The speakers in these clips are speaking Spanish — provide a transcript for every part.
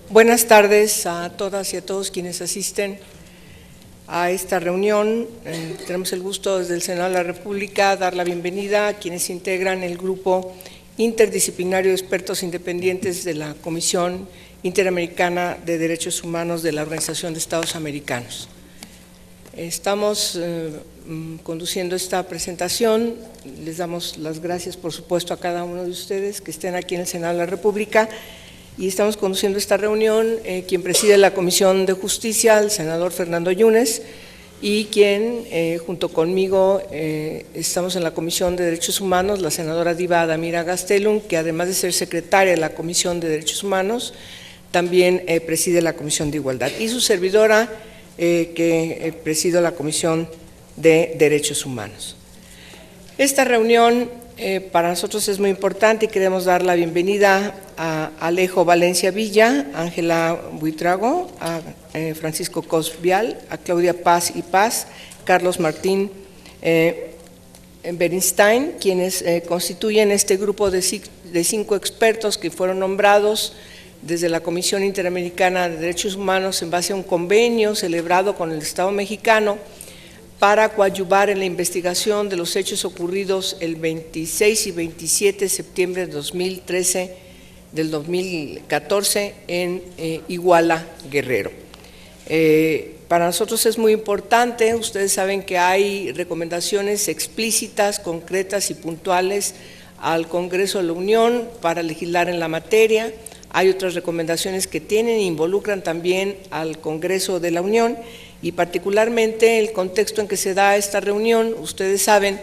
Buenas tardes a todas y a todos quienes asisten a esta reunión. Tenemos el gusto desde el Senado de la República dar la bienvenida a quienes integran el grupo interdisciplinario de expertos independientes de la Comisión Interamericana de Derechos Humanos de la Organización de Estados Americanos. Estamos conduciendo esta presentación. Les damos las gracias, por supuesto, a cada uno de ustedes que estén aquí en el Senado de la República. Y estamos conduciendo esta reunión, quien preside la Comisión de Justicia, el senador Fernando Yunes, y quien, junto conmigo, estamos en la Comisión de Derechos Humanos, la senadora Diva Adamira Gastelum, que además de ser secretaria de la Comisión de Derechos Humanos, también preside la Comisión de Igualdad, y su servidora, que presido la Comisión de Derechos Humanos. Esta reunión para nosotros es muy importante y queremos dar la bienvenida a Alejo Valencia Villa, a Ángela Buitrago, a Francisco Cosvial, a Claudia Paz y Paz, Carlos Martín Bernstein, quienes constituyen este grupo de 5 expertos que fueron nombrados desde la Comisión Interamericana de Derechos Humanos en base a un convenio celebrado con el Estado mexicano para coadyuvar en la investigación de los hechos ocurridos el 26 y 27 de septiembre de 2014 en Iguala, Guerrero. Para nosotros es muy importante. Ustedes saben que hay recomendaciones explícitas, concretas y puntuales al Congreso de la Unión para legislar en la materia. Hay otras recomendaciones que tienen e involucran también al Congreso de la Unión, y particularmente el contexto en que se da esta reunión. Ustedes saben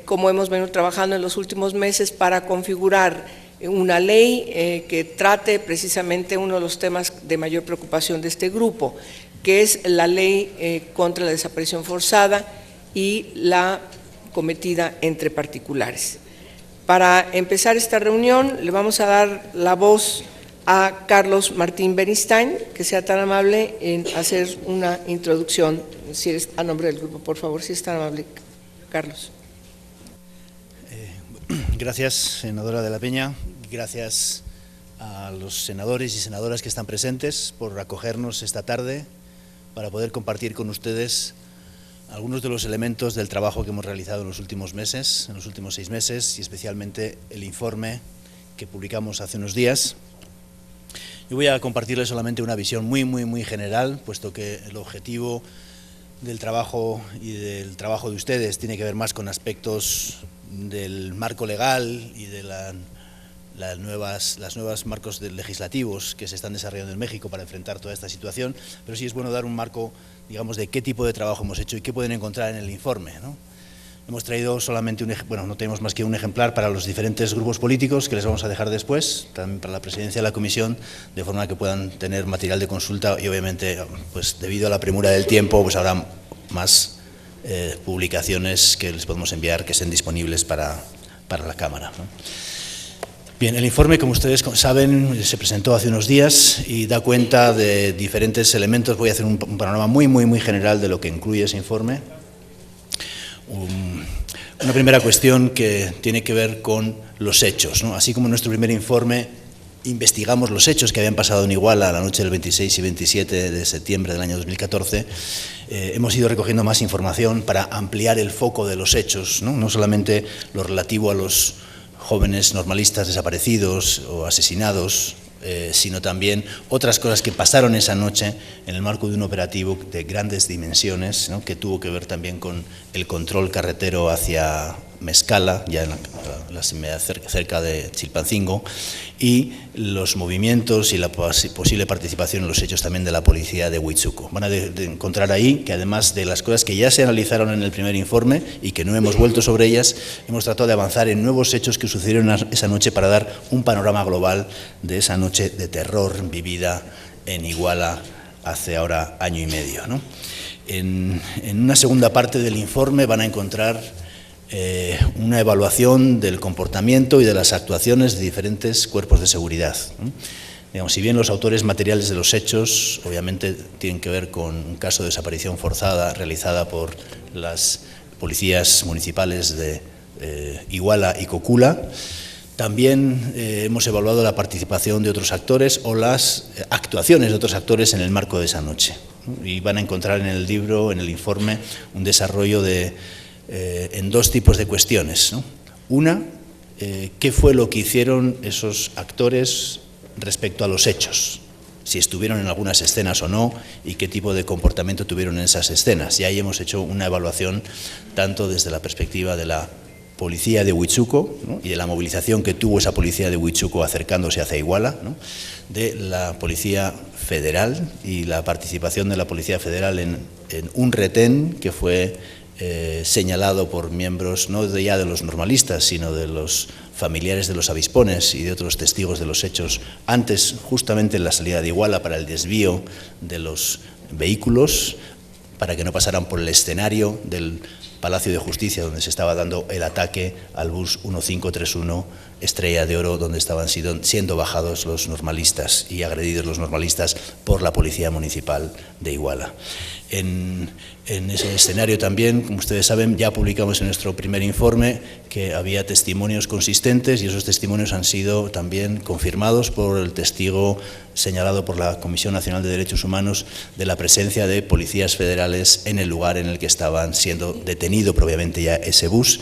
cómo hemos venido trabajando en los últimos meses para configurar una ley que trate precisamente uno de los temas de mayor preocupación de este grupo, que es la ley contra la desaparición forzada y la cometida entre particulares. Para empezar esta reunión le vamos a dar la voz a Carlos Martín Bernstein, que sea tan amable en hacer una introducción, si eres a nombre del grupo, por favor, si es tan amable, Carlos. Gracias, senadora de la Peña. Gracias a los senadores y senadoras que están presentes por acogernos esta tarde para poder compartir con ustedes algunos de los elementos del trabajo que hemos realizado en los últimos meses, en los últimos 6 meses, y especialmente el informe que publicamos hace unos días. Yo voy a compartirles solamente una visión muy general, puesto que el objetivo del trabajo y del trabajo de ustedes tiene que ver más con aspectos del marco legal y de las nuevas marcos legislativos que se están desarrollando en México para enfrentar toda esta situación, pero sí es bueno dar un marco, digamos, de qué tipo de trabajo hemos hecho y qué pueden encontrar en el informe, ¿no? Hemos traído solamente no tenemos más que un ejemplar para los diferentes grupos políticos que les vamos a dejar después, también para la presidencia de la comisión, de forma que puedan tener material de consulta, y obviamente, pues debido a la premura del tiempo, pues habrá más publicaciones que les podemos enviar que estén disponibles para la Cámara, ¿no? Bien, el informe, como ustedes saben, se presentó hace unos días y da cuenta de diferentes elementos. Voy a hacer un panorama muy general de lo que incluye ese informe. Una primera cuestión que tiene que ver con los hechos, ¿no? Así como en nuestro primer informe investigamos los hechos que habían pasado en Iguala la noche del 26 y 27 de septiembre del año 2014, hemos ido recogiendo más información para ampliar el foco de los hechos, ¿no? No solamente lo relativo a los jóvenes normalistas desaparecidos o asesinados, sino también otras cosas que pasaron esa noche en el marco de un operativo de grandes dimensiones, ¿no? Que tuvo que ver también con el control carretero hacia Mezcala, ya cerca de Chilpancingo, y los movimientos y la posible participación en los hechos también de la policía de Huitzuco. Van a encontrar ahí que, además de las cosas que ya se analizaron en el primer informe y que no hemos vuelto sobre ellas, hemos tratado de avanzar en nuevos hechos que sucedieron esa noche para dar un panorama global de esa noche de terror vivida en Iguala hace ahora año y medio, ¿no? En una segunda parte del informe van a encontrar una evaluación del comportamiento y de las actuaciones de diferentes cuerpos de seguridad, ¿no? Digamos, si bien los autores materiales de los hechos obviamente tienen que ver con un caso de desaparición forzada realizada por las policías municipales de Iguala y Cocula, También hemos evaluado la participación de otros actores o las actuaciones de otros actores en el marco de esa noche, ¿no? Y van a encontrar en el libro, en el informe, un desarrollo en dos tipos de cuestiones, ¿no? Una, ¿qué fue lo que hicieron esos actores respecto a los hechos? Si estuvieron en algunas escenas o no, y qué tipo de comportamiento tuvieron en esas escenas. Y ahí hemos hecho una evaluación tanto desde la perspectiva de la policía de Huichuco, ¿no? Y de la movilización que tuvo esa policía de Huichuco acercándose hacia Iguala, ¿no? De la policía federal y la participación de la policía federal en un retén que fue señalado por miembros no ya de los normalistas, sino de los familiares de los avispones y de otros testigos de los hechos antes, justamente en la salida de Iguala, para el desvío de los vehículos, para que no pasaran por el escenario del Palacio de Justicia, donde se estaba dando el ataque al bus 1531 Estrella de Oro, donde estaban siendo bajados los normalistas y agredidos los normalistas por la Policía Municipal de Iguala. En ese escenario también, como ustedes saben, ya publicamos en nuestro primer informe que había testimonios consistentes, y esos testimonios han sido también confirmados por el testigo señalado por la Comisión Nacional de Derechos Humanos de la presencia de policías federales en el lugar en el que estaban siendo detenido previamente ya ese bus,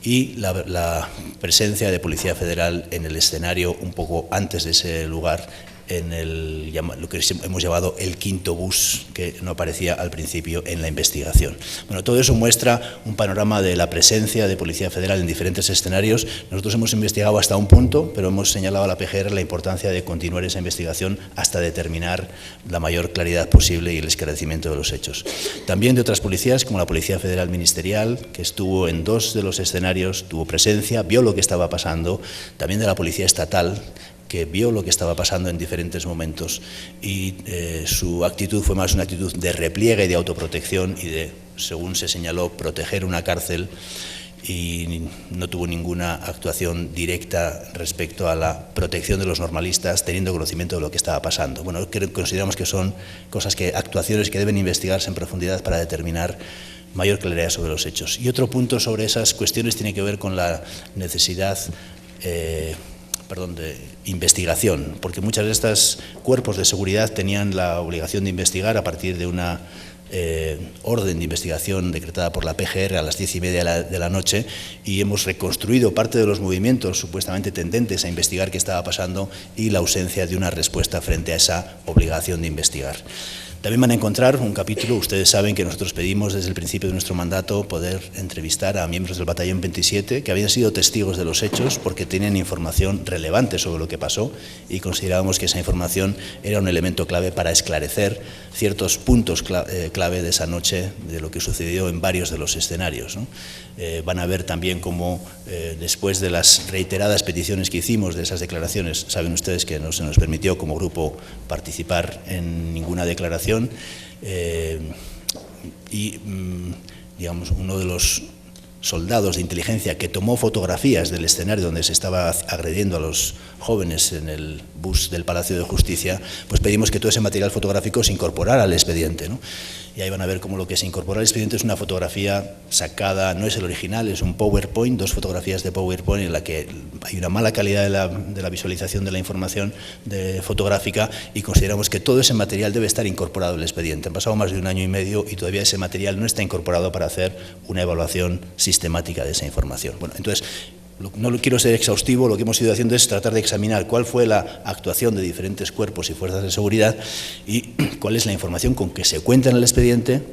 y la presencia de Policía Federal en el escenario un poco antes de ese lugar, en lo que hemos llamado el quinto bus, que no aparecía al principio en la investigación. Bueno, todo eso muestra un panorama de la presencia de Policía Federal en diferentes escenarios. Nosotros hemos investigado hasta un punto, pero hemos señalado a la PGR la importancia de continuar esa investigación hasta determinar la mayor claridad posible y el esclarecimiento de los hechos. También de otras policías, como la Policía Federal Ministerial, que estuvo en 2 de los escenarios, tuvo presencia, vio lo que estaba pasando. También de la Policía Estatal, que vio lo que estaba pasando en diferentes momentos, y su actitud fue más una actitud de repliegue y de autoprotección y de, según se señaló, proteger una cárcel, y no tuvo ninguna actuación directa respecto a la protección de los normalistas, teniendo conocimiento de lo que estaba pasando. Bueno, consideramos que son actuaciones que deben investigarse en profundidad para determinar mayor claridad sobre los hechos. Y otro punto sobre esas cuestiones tiene que ver con la necesidad de investigación, porque muchas de estas cuerpos de seguridad tenían la obligación de investigar a partir de una orden de investigación decretada por la PGR a las 10:30 de la noche, y hemos reconstruido parte de los movimientos supuestamente tendentes a investigar qué estaba pasando y la ausencia de una respuesta frente a esa obligación de investigar. También van a encontrar un capítulo. Ustedes saben que nosotros pedimos desde el principio de nuestro mandato poder entrevistar a miembros del Batallón 27 que habían sido testigos de los hechos porque tenían información relevante sobre lo que pasó, y considerábamos que esa información era un elemento clave para esclarecer ciertos puntos clave de esa noche, de lo que sucedió en varios de los escenarios, ¿no? Van a ver también cómo después de las reiteradas peticiones que hicimos de esas declaraciones, saben ustedes que no se nos permitió como grupo participar en ninguna declaración, digamos, uno de los soldados de inteligencia que tomó fotografías del escenario donde se estaba agrediendo a los jóvenes en el bus del Palacio de Justicia, pues pedimos que todo ese material fotográfico se incorporara al expediente, ¿no? Y ahí van a ver cómo lo que se incorpora al expediente es una fotografía sacada, no es el original, es un PowerPoint, 2 fotografías de PowerPoint en la que hay una mala calidad de la visualización de la información fotográfica, y consideramos que todo ese material debe estar incorporado al expediente. Han pasado más de 1 año y medio y todavía ese material no está incorporado para hacer una evaluación sistemática de esa información. Bueno, entonces, no quiero ser exhaustivo, lo que hemos ido haciendo es tratar de examinar cuál fue la actuación de diferentes cuerpos y fuerzas de seguridad y cuál es la información con que se cuenta en el expediente,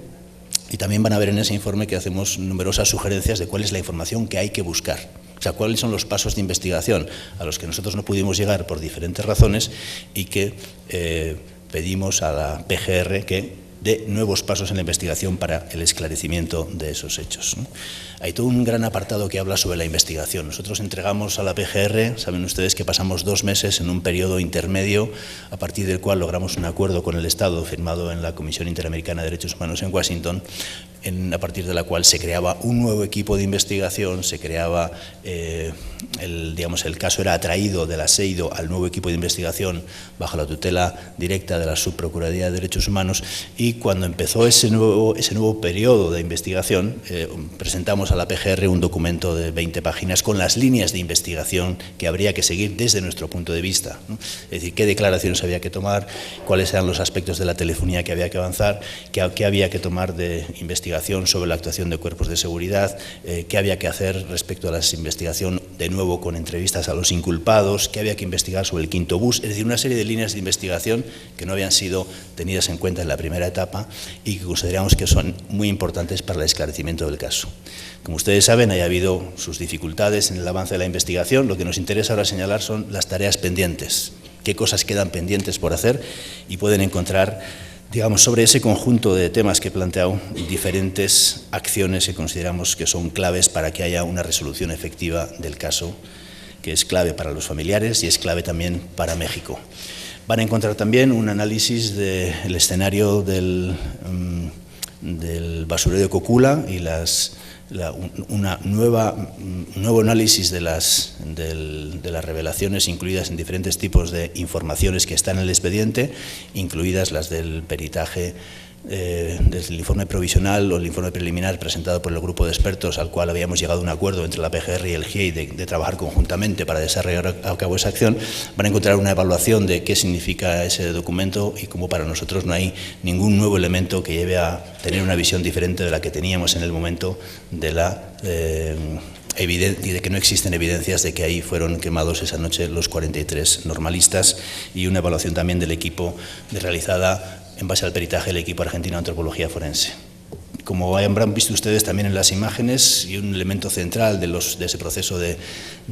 y también van a ver en ese informe que hacemos numerosas sugerencias de cuál es la información que hay que buscar. O sea, cuáles son los pasos de investigación a los que nosotros no pudimos llegar por diferentes razones y que pedimos a la PGR que dé nuevos pasos en la investigación para el esclarecimiento de esos hechos, ¿no? Hay todo un gran apartado que habla sobre la investigación. Nosotros entregamos a la PGR, saben ustedes que pasamos 2 meses en un periodo intermedio, a partir del cual logramos un acuerdo con el Estado firmado en la Comisión Interamericana de Derechos Humanos en Washington, a partir de la cual se creaba un nuevo equipo de investigación, se creaba, el caso era atraído del Aseido al nuevo equipo de investigación bajo la tutela directa de la Subprocuraduría de Derechos Humanos, y cuando empezó ese nuevo periodo de investigación, presentamos a la PGR un documento de 20 páginas con las líneas de investigación que habría que seguir desde nuestro punto de vista, ¿no? Es decir, qué declaraciones había que tomar, cuáles eran los aspectos de la telefonía que había que avanzar, qué había que tomar de investigación sobre la actuación de cuerpos de seguridad, qué había que hacer respecto a la investigación, de nuevo con entrevistas a los inculpados, qué había que investigar sobre el quinto bus, es decir, una serie de líneas de investigación que no habían sido tenidas en cuenta en la primera etapa y que consideramos que son muy importantes para el esclarecimiento del caso. Como ustedes saben, haya habido sus dificultades en el avance de la investigación. Lo que nos interesa ahora señalar son las tareas pendientes, qué cosas quedan pendientes por hacer, y pueden encontrar, digamos, sobre ese conjunto de temas que he planteado, diferentes acciones que consideramos que son claves para que haya una resolución efectiva del caso, que es clave para los familiares y es clave también para México. Van a encontrar también un análisis del escenario del basurero de Cocula y un nuevo análisis de las revelaciones incluidas en diferentes tipos de informaciones que están en el expediente, incluidas las del peritaje, desde el informe provisional o el informe preliminar presentado por el grupo de expertos, al cual habíamos llegado a un acuerdo entre la PGR y el GIEI de trabajar conjuntamente para desarrollar a cabo esa acción. Van a encontrar una evaluación de qué significa ese documento y cómo para nosotros no hay ningún nuevo elemento que lleve a tener una visión diferente de la que teníamos en el momento de y de que no existen evidencias de que ahí fueron quemados esa noche los 43 normalistas, y una evaluación también del equipo realizada en base al peritaje del equipo argentino de antropología forense. Como habrán visto ustedes también en las imágenes, y un elemento central de ese proceso de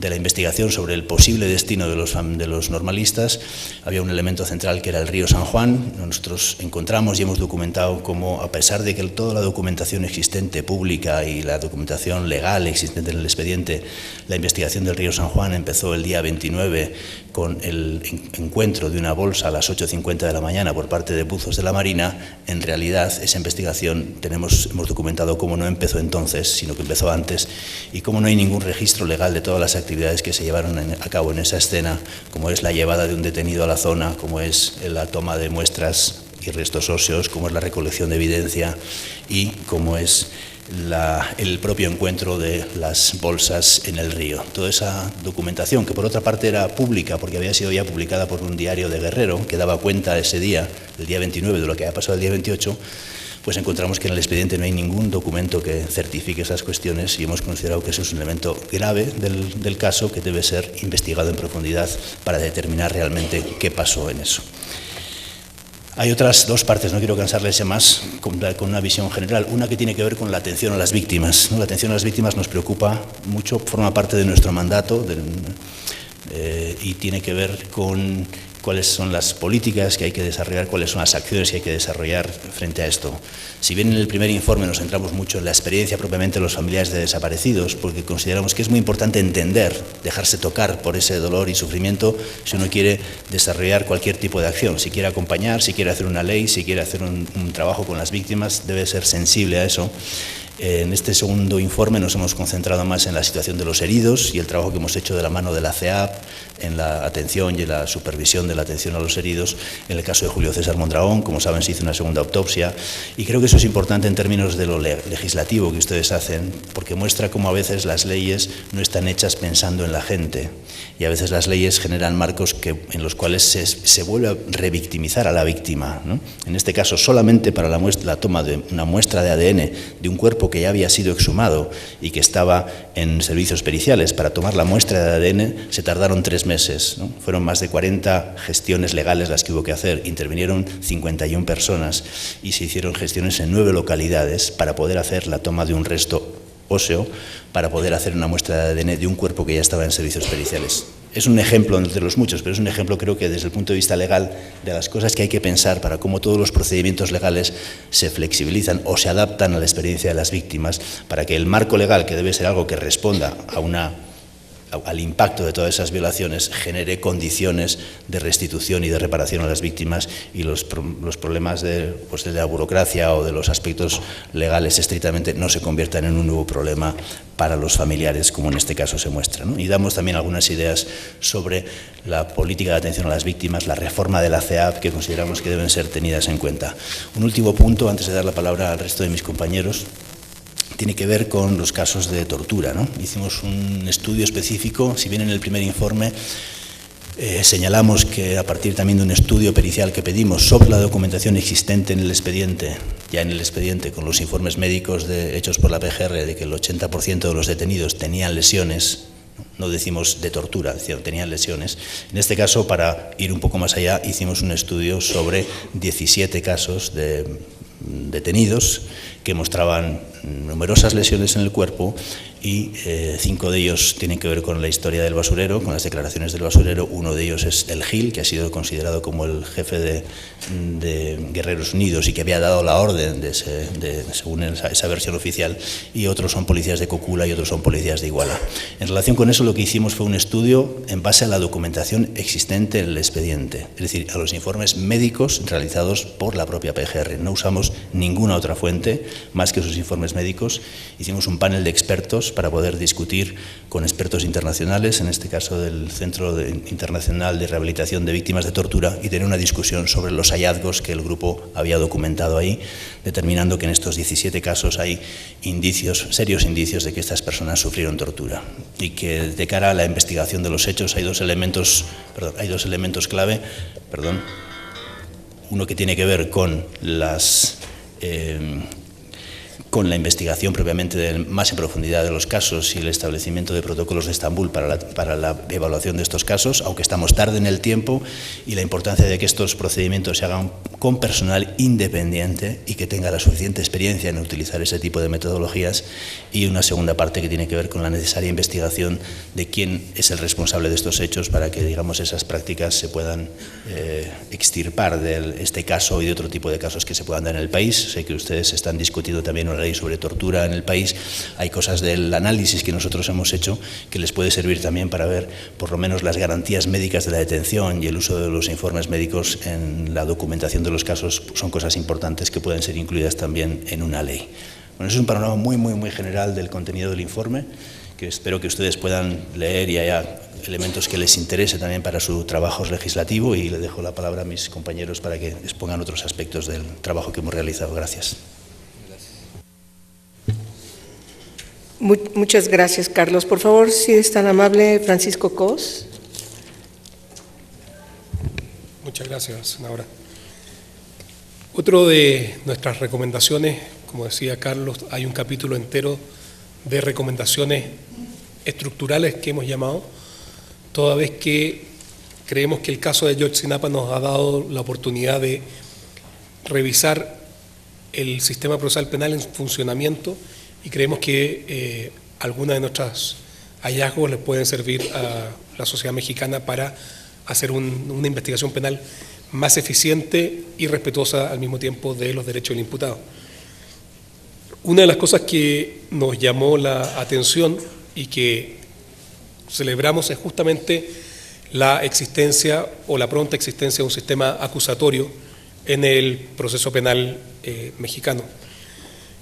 la investigación sobre el posible destino de los normalistas, había un elemento central que era el río San Juan. Nosotros encontramos y hemos documentado cómo, a pesar de que toda la documentación existente pública y la documentación legal existente en el expediente, la investigación del río San Juan empezó el día 29 con el encuentro de una bolsa a las 8:50 de la mañana por parte de buzos de la Marina, en realidad esa investigación hemos documentado cómo no empezó entonces, sino que empezó antes, y cómo no hay ningún registro legal de todas las actividades que se llevaron a cabo en esa escena, como es la llevada de un detenido a la zona, como es la toma de muestras y restos óseos, como es la recolección de evidencia y como es el propio encuentro de las bolsas en el río. Toda esa documentación, que por otra parte era pública porque había sido ya publicada por un diario de Guerrero, que daba cuenta ese día, el día 29, de lo que había pasado el día 28, pues encontramos que en el expediente no hay ningún documento que certifique esas cuestiones, y hemos considerado que eso es un elemento grave del caso que debe ser investigado en profundidad para determinar realmente qué pasó en eso. Hay otras dos partes, no quiero cansarles más, con una visión general. Una que tiene que ver con la atención a las víctimas, ¿no? La atención a las víctimas nos preocupa mucho, forma parte de nuestro mandato y tiene que ver con cuáles son las políticas que hay que desarrollar, cuáles son las acciones que hay que desarrollar frente a esto. Si bien en el primer informe nos centramos mucho en la experiencia propiamente de los familiares de desaparecidos, porque consideramos que es muy importante entender, dejarse tocar por ese dolor y sufrimiento si uno quiere desarrollar cualquier tipo de acción, si quiere acompañar, si quiere hacer una ley, si quiere hacer un trabajo con las víctimas, debe ser sensible a eso. En este segundo informe nos hemos concentrado más en la situación de los heridos y el trabajo que hemos hecho de la mano de la CEAP en la atención y en la supervisión de la atención a los heridos. En el caso de Julio César Mondragón, como saben, se hizo una segunda autopsia, y creo que eso es importante en términos de lo legislativo que ustedes hacen, porque muestra cómo a veces las leyes no están hechas pensando en la gente, y a veces las leyes generan marcos en los cuales se vuelve a revictimizar a la víctima, ¿no? En este caso, solamente para la toma de una muestra de ADN de un cuerpo que ya había sido exhumado y que estaba en servicios periciales, para tomar la muestra de ADN se tardaron 3 meses, ¿no? Fueron más de 40 gestiones legales las que hubo que hacer, intervinieron 51 personas y se hicieron gestiones en 9 localidades para poder hacer la toma de un resto óseo, para poder hacer una muestra de ADN de un cuerpo que ya estaba en servicios periciales. Es un ejemplo entre los muchos, pero es un ejemplo, creo que desde el punto de vista legal, de las cosas que hay que pensar para cómo todos los procedimientos legales se flexibilizan o se adaptan a la experiencia de las víctimas, para que el marco legal, que debe ser algo que responda a una al impacto de todas esas violaciones, genere condiciones de restitución y de reparación a las víctimas y los problemas de la burocracia o de los aspectos legales estrictamente no se conviertan en un nuevo problema para los familiares, como en este caso se muestra, ¿no? Y damos también algunas ideas sobre la política de atención a las víctimas, la reforma de la CEAP, que consideramos que deben ser tenidas en cuenta. Un último punto, antes de dar la palabra al resto de mis compañeros, tiene que ver con los casos de tortura, ¿no? Hicimos un estudio específico, si bien en el primer informe señalamos que a partir también de un estudio pericial que pedimos sobre la documentación existente en el expediente, ya en el expediente con los informes médicos hechos por la PGR, de que el 80% de los detenidos tenían lesiones, no decimos de tortura, tenían lesiones. En este caso, para ir un poco más allá, hicimos un estudio sobre 17 casos de detenidos que mostraban numerosas lesiones en el cuerpo y 5 de ellos tienen que ver con la historia del basurero, con las declaraciones del basurero. Uno de ellos es el Gil, que ha sido considerado como el jefe de Guerreros Unidos y que había dado la orden según esa versión oficial, y otros son policías de Cocula y otros son policías de Iguala. En relación con eso, lo que hicimos fue un estudio en base a la documentación existente en el expediente, es decir, a los informes médicos realizados por la propia PGR. No usamos ninguna otra fuente más que sus informes médicos. Hicimos un panel de expertos para poder discutir con expertos internacionales, en este caso del Centro Internacional de Rehabilitación de Víctimas de Tortura, y tener una discusión sobre los hallazgos que el grupo había documentado ahí, determinando que en estos 17 casos hay indicios, serios indicios de que estas personas sufrieron tortura, y que de cara a la investigación de los hechos hay dos elementos clave, uno que tiene que ver con con la investigación propiamente más en profundidad de los casos y el establecimiento de protocolos de Estambul para la evaluación de estos casos, aunque estamos tarde en el tiempo, y la importancia de que estos procedimientos se hagan con personal independiente y que tenga la suficiente experiencia en utilizar ese tipo de metodologías, y una segunda parte que tiene que ver con la necesaria investigación de quién es el responsable de estos hechos para que, digamos, esas prácticas se puedan extirpar de este caso y de otro tipo de casos que se puedan dar en el país. Sé que ustedes están discutiendo también una ley sobre tortura en el país. Hay cosas del análisis que nosotros hemos hecho que les puede servir también para ver por lo menos las garantías médicas de la detención y el uso de los informes médicos en la documentación de los casos. Son cosas importantes que pueden ser incluidas también en una ley. Bueno, eso es un panorama muy general del contenido del informe, que espero que ustedes puedan leer y haya elementos que les interese también para su trabajo legislativo, y le dejo la palabra a mis compañeros para que expongan otros aspectos del trabajo que hemos realizado. Gracias. Muchas gracias, Carlos. Por favor, si es tan amable, Francisco Cos. Muchas gracias, senadora. Otro de nuestras recomendaciones, como decía Carlos, hay un capítulo entero de recomendaciones estructurales que hemos llamado, toda vez que creemos que el caso de Ayotzinapa nos ha dado la oportunidad de revisar el sistema procesal penal en funcionamiento, y creemos que algunos de nuestros hallazgos les pueden servir a la sociedad mexicana para hacer una investigación penal más eficiente y respetuosa al mismo tiempo de los derechos del imputado. Una de las cosas que nos llamó la atención y que celebramos es justamente la existencia o la pronta existencia de un sistema acusatorio en el proceso penal mexicano.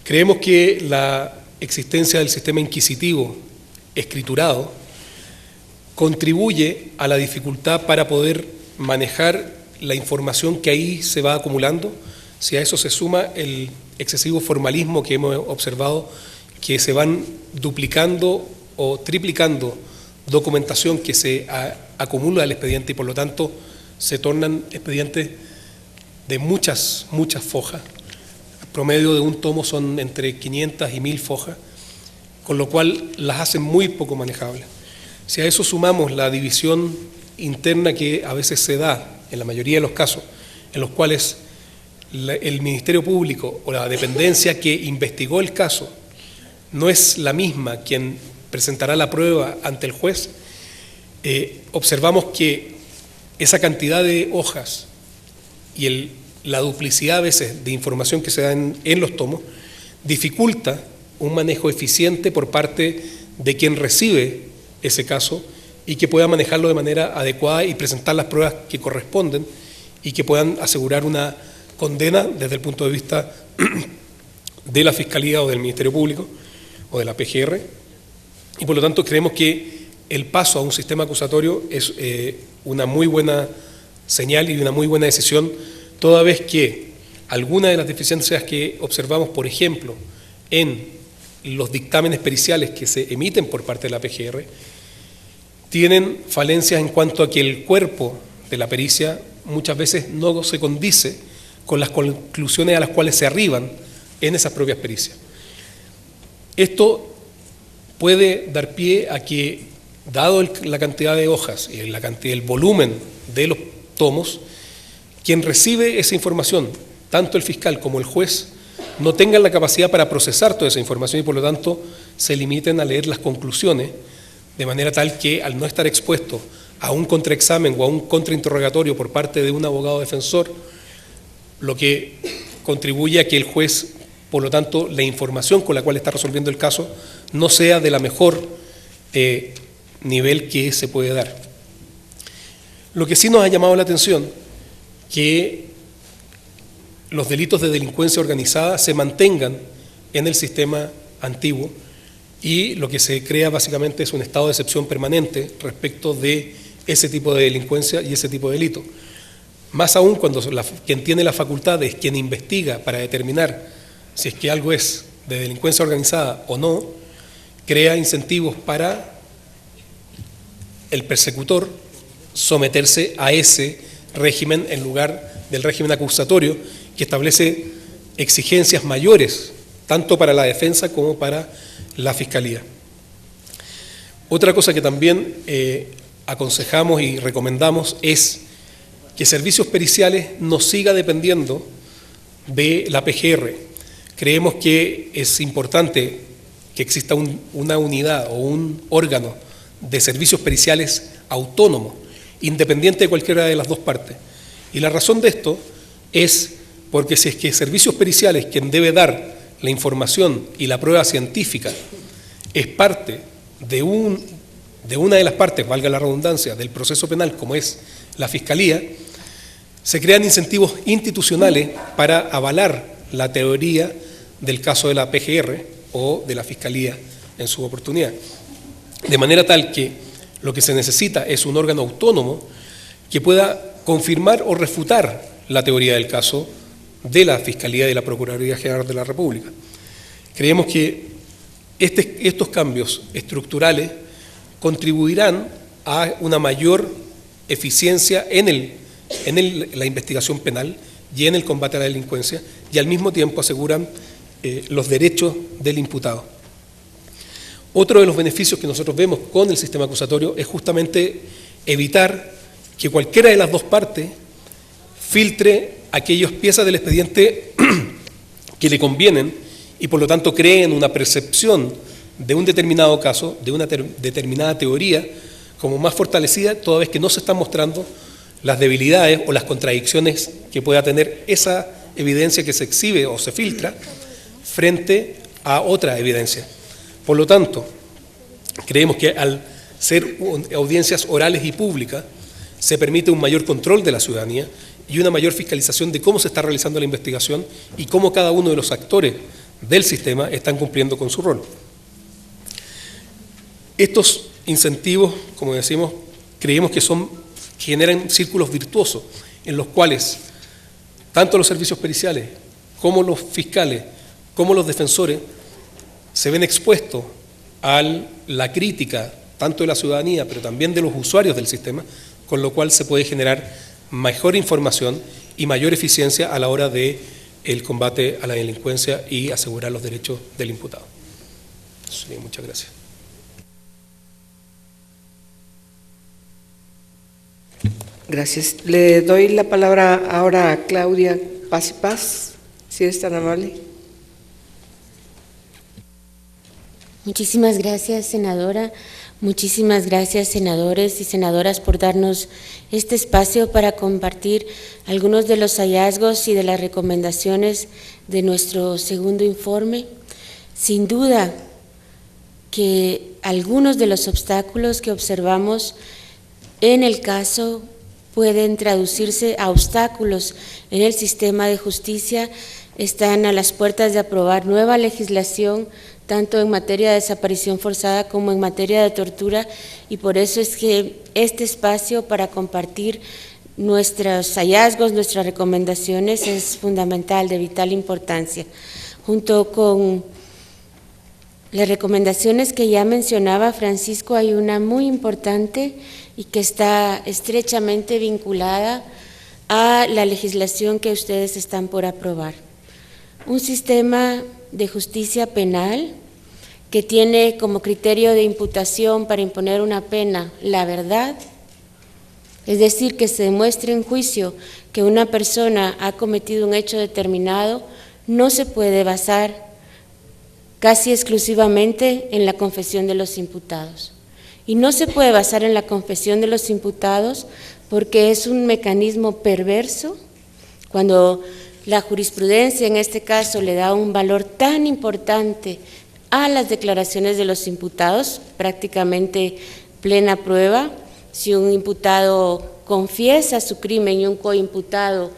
Creemos que la existencia del sistema inquisitivo escriturado contribuye a la dificultad para poder manejar la información que ahí se va acumulando. Si a eso se suma el excesivo formalismo que hemos observado, que se van duplicando o triplicando documentación que se acumula al expediente, y por lo tanto se tornan expedientes de muchas fojas. El promedio de un tomo son entre 500 y 1000 fojas, con lo cual las hacen muy poco manejables. Si a eso sumamos la división interna que a veces se da, en la mayoría de los casos, en los cuales el Ministerio Público o la dependencia que investigó el caso no es la misma quien presentará la prueba ante el juez, observamos que esa cantidad de hojas y la duplicidad a veces de información que se da en los tomos dificulta un manejo eficiente por parte de quien recibe ese caso y que pueda manejarlo de manera adecuada y presentar las pruebas que corresponden y que puedan asegurar una condena desde el punto de vista de la Fiscalía o del Ministerio Público o de la PGR. Y por lo tanto creemos que el paso a un sistema acusatorio es una muy buena señal y una muy buena decisión, toda vez que algunas de las deficiencias que observamos, por ejemplo, en los dictámenes periciales que se emiten por parte de la PGR, tienen falencias en cuanto a que el cuerpo de la pericia muchas veces no se condice con las conclusiones a las cuales se arriban en esas propias pericias. Esto puede dar pie a que, dado la cantidad de hojas y el volumen de los tomos, quien recibe esa información, tanto el fiscal como el juez, no tengan la capacidad para procesar toda esa información y por lo tanto se limiten a leer las conclusiones, de manera tal que al no estar expuesto a un contraexamen o a un contrainterrogatorio por parte de un abogado defensor, lo que contribuye a que el juez, por lo tanto, la información con la cual está resolviendo el caso no sea de la mejor nivel que se puede dar. Lo que sí nos ha llamado la atención, que los delitos de delincuencia organizada se mantengan en el sistema antiguo y lo que se crea básicamente es un estado de excepción permanente respecto de ese tipo de delincuencia y ese tipo de delito. Más aún cuando quien tiene la facultad es quien investiga para determinar si es que algo es de delincuencia organizada o no, crea incentivos para el persecutor someterse a ese régimen en lugar del régimen acusatorio que establece exigencias mayores tanto para la defensa como para la Fiscalía. Otra cosa que también aconsejamos y recomendamos es que servicios periciales no siga dependiendo de la PGR. Creemos que es importante que exista una unidad o un órgano de servicios periciales autónomo, independiente de cualquiera de las dos partes. Y la razón de esto es porque si es que servicios periciales, quien debe dar la información y la prueba científica, es parte de una de las partes, valga la redundancia, del proceso penal, como es la Fiscalía, se crean incentivos institucionales para avalar la teoría del caso de la PGR o de la Fiscalía en su oportunidad. De manera tal que lo que se necesita es un órgano autónomo que pueda confirmar o refutar la teoría del caso de la Fiscalía y de la Procuraduría General de la República. Creemos que estos cambios estructurales contribuirán a una mayor eficiencia en la investigación penal y en el combate a la delincuencia y al mismo tiempo aseguran los derechos del imputado. Otro de los beneficios que nosotros vemos con el sistema acusatorio es justamente evitar que cualquiera de las dos partes filtre aquellas piezas del expediente que le convienen y por lo tanto creen una percepción de un determinado caso, de una determinada teoría, como más fortalecida, toda vez que no se están mostrando las debilidades o las contradicciones que pueda tener esa evidencia que se exhibe o se filtra frente a otra evidencia. Por lo tanto, creemos que al ser audiencias orales y públicas, se permite un mayor control de la ciudadanía y una mayor fiscalización de cómo se está realizando la investigación y cómo cada uno de los actores del sistema están cumpliendo con su rol. Estos incentivos, como decimos, creemos que generan círculos virtuosos en los cuales tanto los servicios periciales como los fiscales, como los defensores, se ven expuestos a la crítica tanto de la ciudadanía, pero también de los usuarios del sistema, con lo cual se puede generar mejor información y mayor eficiencia a la hora del combate a la delincuencia y asegurar los derechos del imputado. Sí, muchas gracias. Gracias. Le doy la palabra ahora a Claudia Paz y Paz, si eres tan amable. Muchísimas gracias, senadora. Muchísimas gracias, senadores y senadoras, por darnos este espacio para compartir algunos de los hallazgos y de las recomendaciones de nuestro segundo informe. Sin duda, que algunos de los obstáculos que observamos en el caso pueden traducirse a obstáculos en el sistema de justicia. Están a las puertas de aprobar nueva legislación, tanto en materia de desaparición forzada como en materia de tortura, y por eso es que este espacio para compartir nuestros hallazgos, nuestras recomendaciones es fundamental, de vital importancia. Junto con las recomendaciones que ya mencionaba Francisco, hay una muy importante y que está estrechamente vinculada a la legislación que ustedes están por aprobar. Un sistema de justicia penal que tiene como criterio de imputación para imponer una pena la verdad, es decir, que se demuestre en juicio que una persona ha cometido un hecho determinado, no se puede basar casi exclusivamente en la confesión de los imputados. Y no se puede basar en la confesión de los imputados porque es un mecanismo perverso cuando la jurisprudencia en este caso le da un valor tan importante a las declaraciones de los imputados, prácticamente plena prueba. Si un imputado confiesa su crimen y un coimputado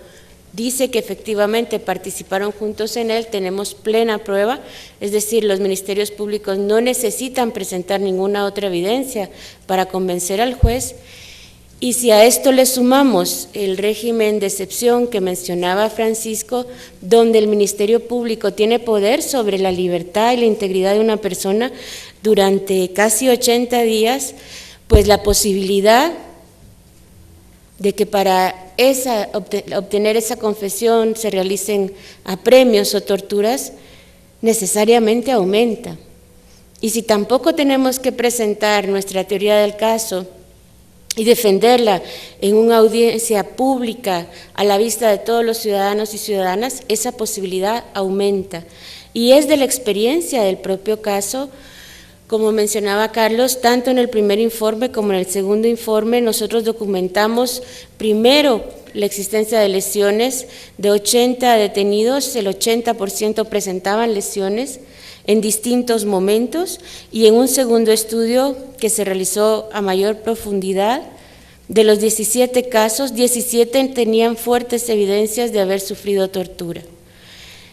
dice que efectivamente participaron juntos en él, tenemos plena prueba, es decir, los ministerios públicos no necesitan presentar ninguna otra evidencia para convencer al juez. Y si a esto le sumamos el régimen de excepción que mencionaba Francisco, donde el Ministerio Público tiene poder sobre la libertad y la integridad de una persona durante casi 80 días, pues la posibilidad de que para obtener esa confesión se realicen apremios o torturas, necesariamente aumenta. Y si tampoco tenemos que presentar nuestra teoría del caso y defenderla en una audiencia pública a la vista de todos los ciudadanos y ciudadanas, esa posibilidad aumenta. Y es de la experiencia del propio caso, como mencionaba Carlos, tanto en el primer informe como en el segundo informe, nosotros documentamos primero la existencia de lesiones. De 80 detenidos, el 80% presentaban lesiones en distintos momentos, y en un segundo estudio que se realizó a mayor profundidad, de los 17 casos, 17 tenían fuertes evidencias de haber sufrido tortura.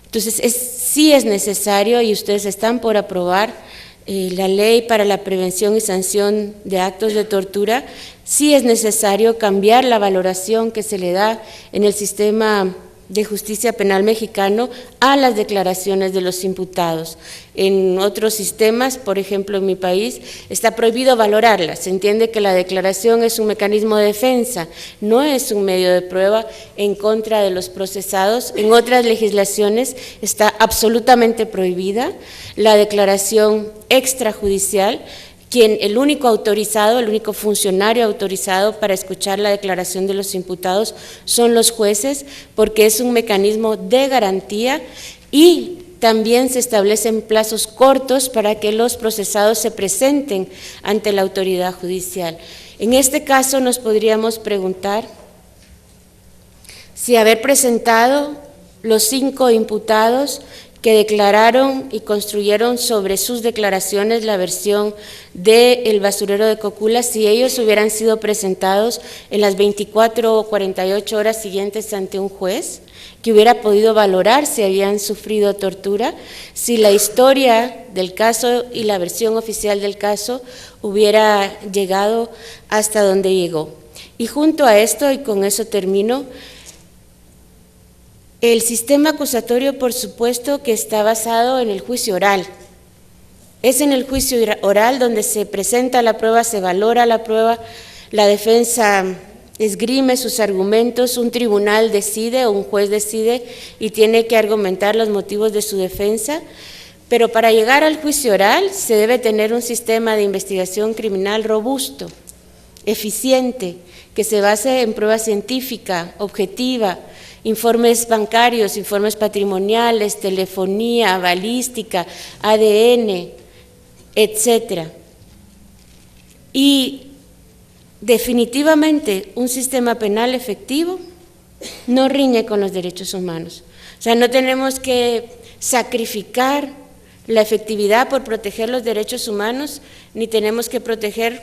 Entonces, sí es necesario, y ustedes están por aprobar la ley para la prevención y sanción de actos de tortura, sí es necesario cambiar la valoración que se le da en el sistema de justicia penal mexicano a las declaraciones de los imputados. En otros sistemas, por ejemplo en mi país, está prohibido valorarlas. Se entiende que la declaración es un mecanismo de defensa, no es un medio de prueba en contra de los procesados. En otras legislaciones está absolutamente prohibida la declaración extrajudicial. El único autorizado, el único funcionario autorizado para escuchar la declaración de los imputados son los jueces, porque es un mecanismo de garantía, y también se establecen plazos cortos para que los procesados se presenten ante la autoridad judicial. En este caso nos podríamos preguntar si haber presentado los 5 imputados que declararon y construyeron sobre sus declaraciones la versión del basurero de Cocula, si ellos hubieran sido presentados en las 24 o 48 horas siguientes ante un juez, que hubiera podido valorar si habían sufrido tortura, si la historia del caso y la versión oficial del caso hubiera llegado hasta donde llegó. Y junto a esto, y con eso termino, el sistema acusatorio, por supuesto, que está basado en el juicio oral. Es en el juicio oral donde se presenta la prueba, se valora la prueba, la defensa esgrime sus argumentos, un tribunal decide o un juez decide y tiene que argumentar los motivos de su defensa. Pero para llegar al juicio oral se debe tener un sistema de investigación criminal robusto, eficiente, que se base en prueba científica, objetiva, informes bancarios, informes patrimoniales, telefonía, balística, ADN, etcétera. Y definitivamente un sistema penal efectivo no riñe con los derechos humanos. O sea, no tenemos que sacrificar la efectividad por proteger los derechos humanos, ni tenemos que proteger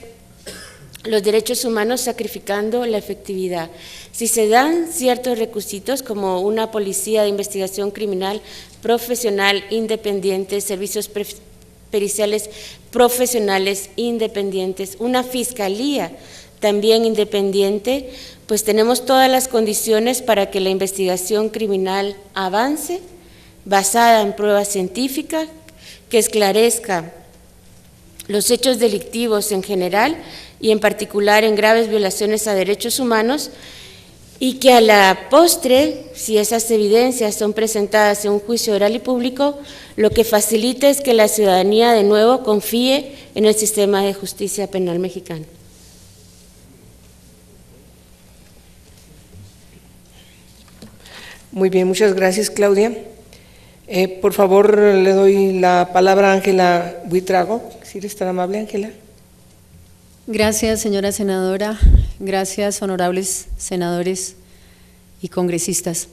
los derechos humanos sacrificando la efectividad. Si se dan ciertos requisitos como una policía de investigación criminal profesional independiente, servicios periciales profesionales independientes, una fiscalía también independiente, pues tenemos todas las condiciones para que la investigación criminal avance, basada en pruebas científicas, que esclarezca los hechos delictivos en general y en particular en graves violaciones a derechos humanos, y que a la postre, si esas evidencias son presentadas en un juicio oral y público, lo que facilita es que la ciudadanía de nuevo confíe en el sistema de justicia penal mexicano. Muy bien, muchas gracias, Claudia. Por favor, le doy la palabra a Ángela Buitrago. Si eres tan amable, Ángela. Gracias, señora senadora. Gracias, honorables senadores y congresistas.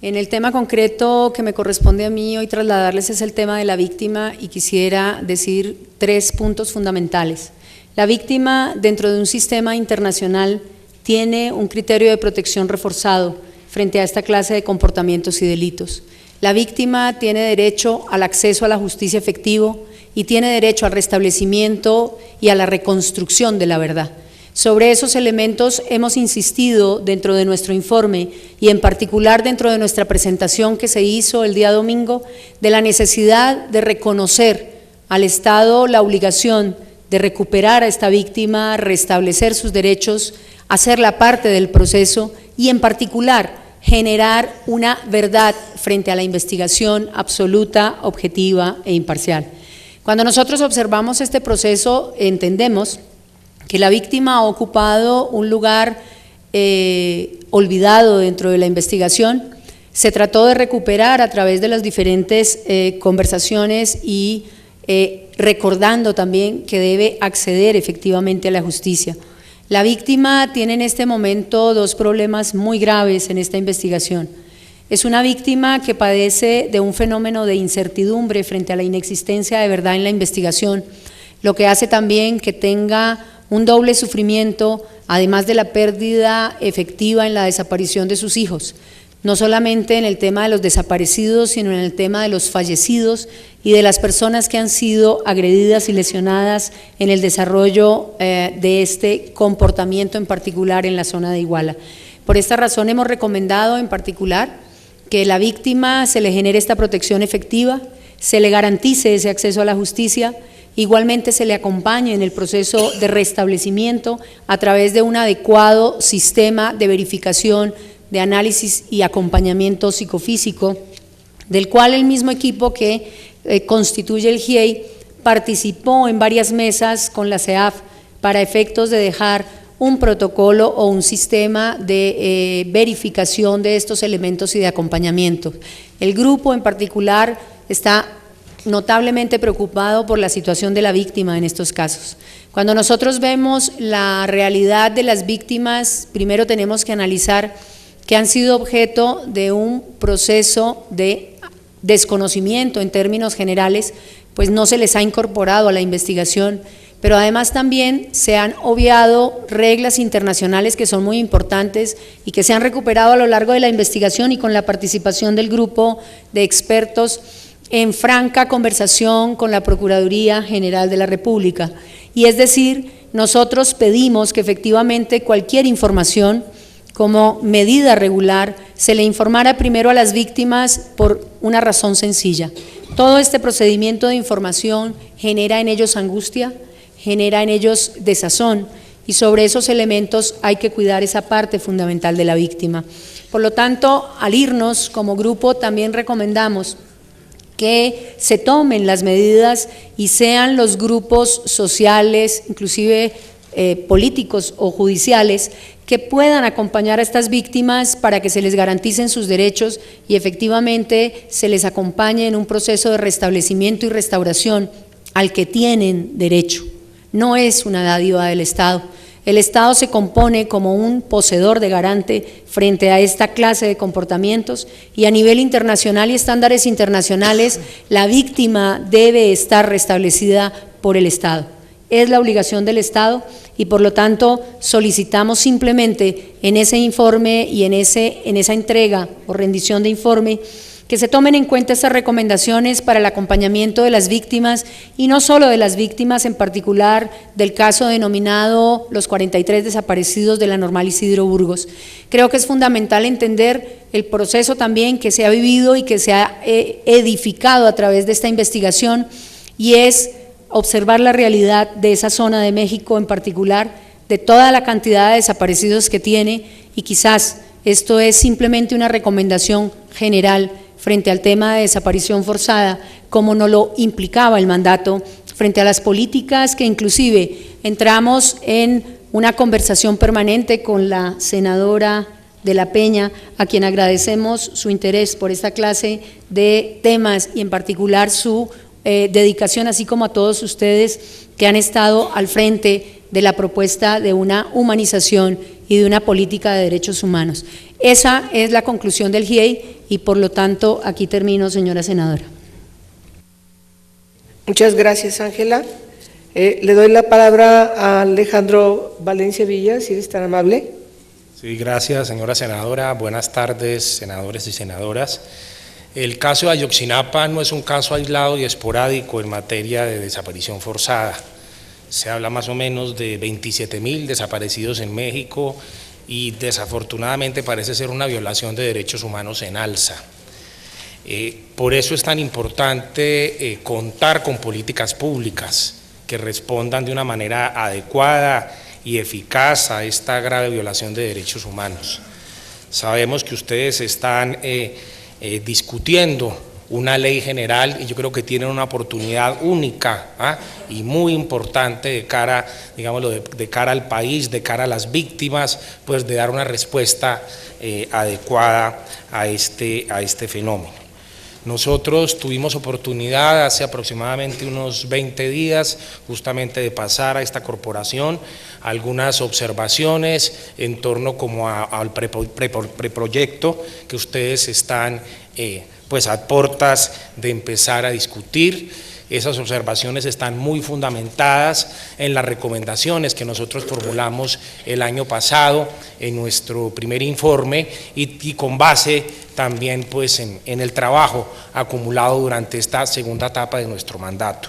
En el tema concreto que me corresponde a mí hoy trasladarles es el tema de la víctima, y quisiera decir 3 puntos fundamentales. La víctima, dentro de un sistema internacional, tiene un criterio de protección reforzado frente a esta clase de comportamientos y delitos. La víctima tiene derecho al acceso a la justicia efectivo y tiene derecho al restablecimiento y a la reconstrucción de la verdad. Sobre esos elementos hemos insistido dentro de nuestro informe y en particular dentro de nuestra presentación que se hizo el día domingo, de la necesidad de reconocer al Estado la obligación de recuperar a esta víctima, restablecer sus derechos, hacerla parte del proceso y en particular generar una verdad frente a la investigación absoluta, objetiva e imparcial. Cuando nosotros observamos este proceso, entendemos que la víctima ha ocupado un lugar olvidado dentro de la investigación. Se trató de recuperar a través de las diferentes conversaciones y recordando también que debe acceder efectivamente a la justicia. La víctima tiene en este momento 2 problemas muy graves en esta investigación. Es una víctima que padece de un fenómeno de incertidumbre frente a la inexistencia de verdad en la investigación, lo que hace también que tenga un doble sufrimiento, además de la pérdida efectiva en la desaparición de sus hijos, no solamente en el tema de los desaparecidos, sino en el tema de los fallecidos y de las personas que han sido agredidas y lesionadas en el desarrollo de este comportamiento en particular en la zona de Iguala. Por esta razón hemos recomendado en particular que la víctima se le genere esta protección efectiva, se le garantice ese acceso a la justicia, igualmente se le acompañe en el proceso de restablecimiento a través de un adecuado sistema de verificación, de análisis y acompañamiento psicofísico, del cual el mismo equipo que constituye el GIEI participó en varias mesas con la CEAF para efectos de dejar un protocolo o un sistema de verificación de estos elementos y de acompañamiento. El grupo en particular está notablemente preocupado por la situación de la víctima en estos casos. Cuando nosotros vemos la realidad de las víctimas, primero tenemos que analizar que han sido objeto de un proceso de desconocimiento en términos generales, pues no se les ha incorporado a la investigación, pero además también se han obviado reglas internacionales que son muy importantes y que se han recuperado a lo largo de la investigación y con la participación del grupo de expertos en franca conversación con la Procuraduría General de la República. Y es decir, nosotros pedimos que efectivamente cualquier información como medida regular se le informara primero a las víctimas por una razón sencilla. Todo este procedimiento de información genera en ellos angustia, genera en ellos desazón y sobre esos elementos hay que cuidar esa parte fundamental de la víctima. Por lo tanto, al irnos como grupo también recomendamos que se tomen las medidas y sean los grupos sociales, inclusive políticos o judiciales, que puedan acompañar a estas víctimas para que se les garanticen sus derechos y efectivamente se les acompañe en un proceso de restablecimiento y restauración al que tienen derecho. No es una dádiva del Estado. El Estado se compone como un poseedor de garante frente a esta clase de comportamientos y a nivel internacional y estándares internacionales la víctima debe estar restablecida por el Estado. Es la obligación del Estado y por lo tanto solicitamos simplemente en ese informe y en esa entrega o rendición de informe que se tomen en cuenta estas recomendaciones para el acompañamiento de las víctimas y no solo de las víctimas, en particular del caso denominado los 43 desaparecidos de la Normal Isidro Burgos. Creo que es fundamental entender el proceso también que se ha vivido y que se ha edificado a través de esta investigación y es observar la realidad de esa zona de México en particular, de toda la cantidad de desaparecidos que tiene y quizás esto es simplemente una recomendación general frente al tema de desaparición forzada, como nos lo implicaba el mandato, frente a las políticas que inclusive entramos en una conversación permanente con la senadora de la Peña, a quien agradecemos su interés por esta clase de temas y en particular su dedicación, así como a todos ustedes que han estado al frente de la propuesta de una humanización y de una política de derechos humanos. Esa es la conclusión del GIEI y por lo tanto aquí termino, señora senadora. Muchas gracias, Ángela. Le doy la palabra a Alejandro Valencia Villa, si eres tan amable. Sí, gracias, señora senadora. Buenas tardes, senadores y senadoras. El caso de Ayotzinapa no es un caso aislado y esporádico en materia de desaparición forzada. Se habla más o menos de 27.000 desaparecidos en México y desafortunadamente parece ser una violación de derechos humanos en alza. Por eso es tan importante contar con políticas públicas que respondan de una manera adecuada y eficaz a esta grave violación de derechos humanos. Sabemos que ustedes están discutiendo una ley general y yo creo que tienen una oportunidad única y muy importante de cara, digámoslo, de cara al país, de cara a las víctimas, pues de dar una respuesta adecuada a este fenómeno. Nosotros tuvimos oportunidad hace aproximadamente unos 20 días justamente de pasar a esta corporación algunas observaciones en torno como al preproyecto que ustedes están pues a puertas de empezar a discutir. Esas observaciones están muy fundamentadas en las recomendaciones que nosotros formulamos el año pasado en nuestro primer informe y con base también pues en el trabajo acumulado durante esta segunda etapa de nuestro mandato.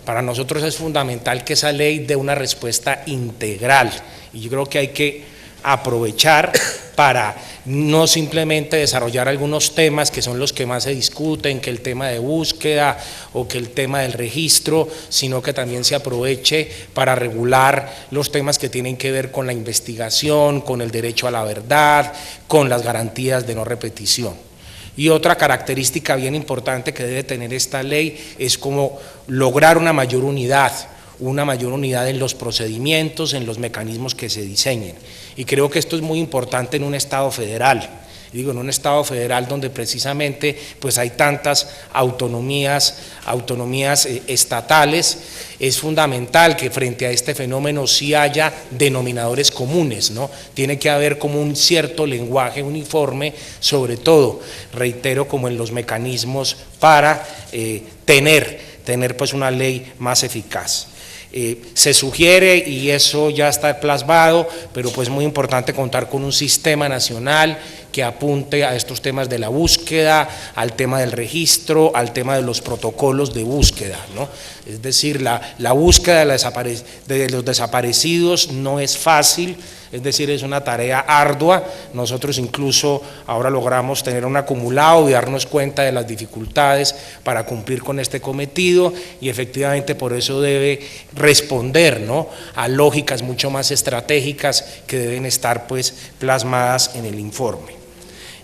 Para nosotros es fundamental que esa ley dé una respuesta integral y yo creo que hay que aprovechar para no simplemente desarrollar algunos temas que son los que más se discuten, que el tema de búsqueda o que el tema del registro, sino que también se aproveche para regular los temas que tienen que ver con la investigación, con el derecho a la verdad, con las garantías de no repetición. Y otra característica bien importante que debe tener esta ley es como lograr una mayor unidad en los procedimientos, en los mecanismos que se diseñen. Y creo que esto es muy importante en un Estado federal, en un Estado federal donde precisamente pues hay tantas autonomías estatales. Es fundamental que frente a este fenómeno sí haya denominadores comunes, ¿no? Tiene que haber como un cierto lenguaje uniforme, sobre todo, reitero, como en los mecanismos para tener pues una ley más eficaz. Se sugiere, y eso ya está plasmado, pero pues muy importante contar con un sistema nacional que apunte a estos temas de la búsqueda, al tema del registro, al tema de los protocolos de búsqueda, ¿no? Es decir, la búsqueda de los desaparecidos no es fácil, es decir, es una tarea ardua. Nosotros incluso ahora logramos tener un acumulado y darnos cuenta de las dificultades para cumplir con este cometido y efectivamente por eso debe responder, ¿no?, a lógicas mucho más estratégicas que deben estar pues plasmadas en el informe.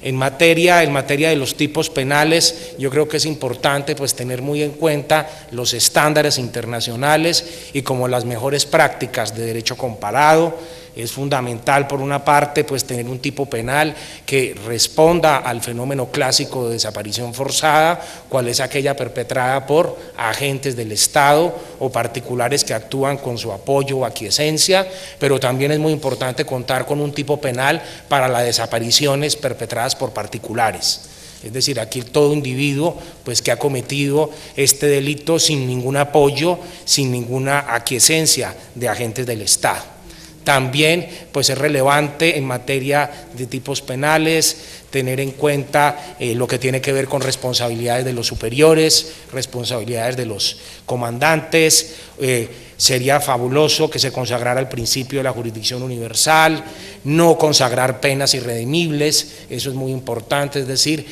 En materia de los tipos penales, yo creo que es importante pues tener muy en cuenta los estándares internacionales y como las mejores prácticas de derecho comparado. Es fundamental, por una parte, pues tener un tipo penal que responda al fenómeno clásico de desaparición forzada, cual es aquella perpetrada por agentes del Estado o particulares que actúan con su apoyo o aquiescencia, pero también es muy importante contar con un tipo penal para las desapariciones perpetradas por particulares. Es decir, aquí todo individuo pues, que ha cometido este delito sin ningún apoyo, sin ninguna aquiescencia de agentes del Estado. También pues, es relevante en materia de tipos penales tener en cuenta lo que tiene que ver con responsabilidades de los superiores, responsabilidades de los comandantes. Sería fabuloso que se consagrara el principio de la jurisdicción universal, no consagrar penas irredimibles, eso es muy importante, es decir,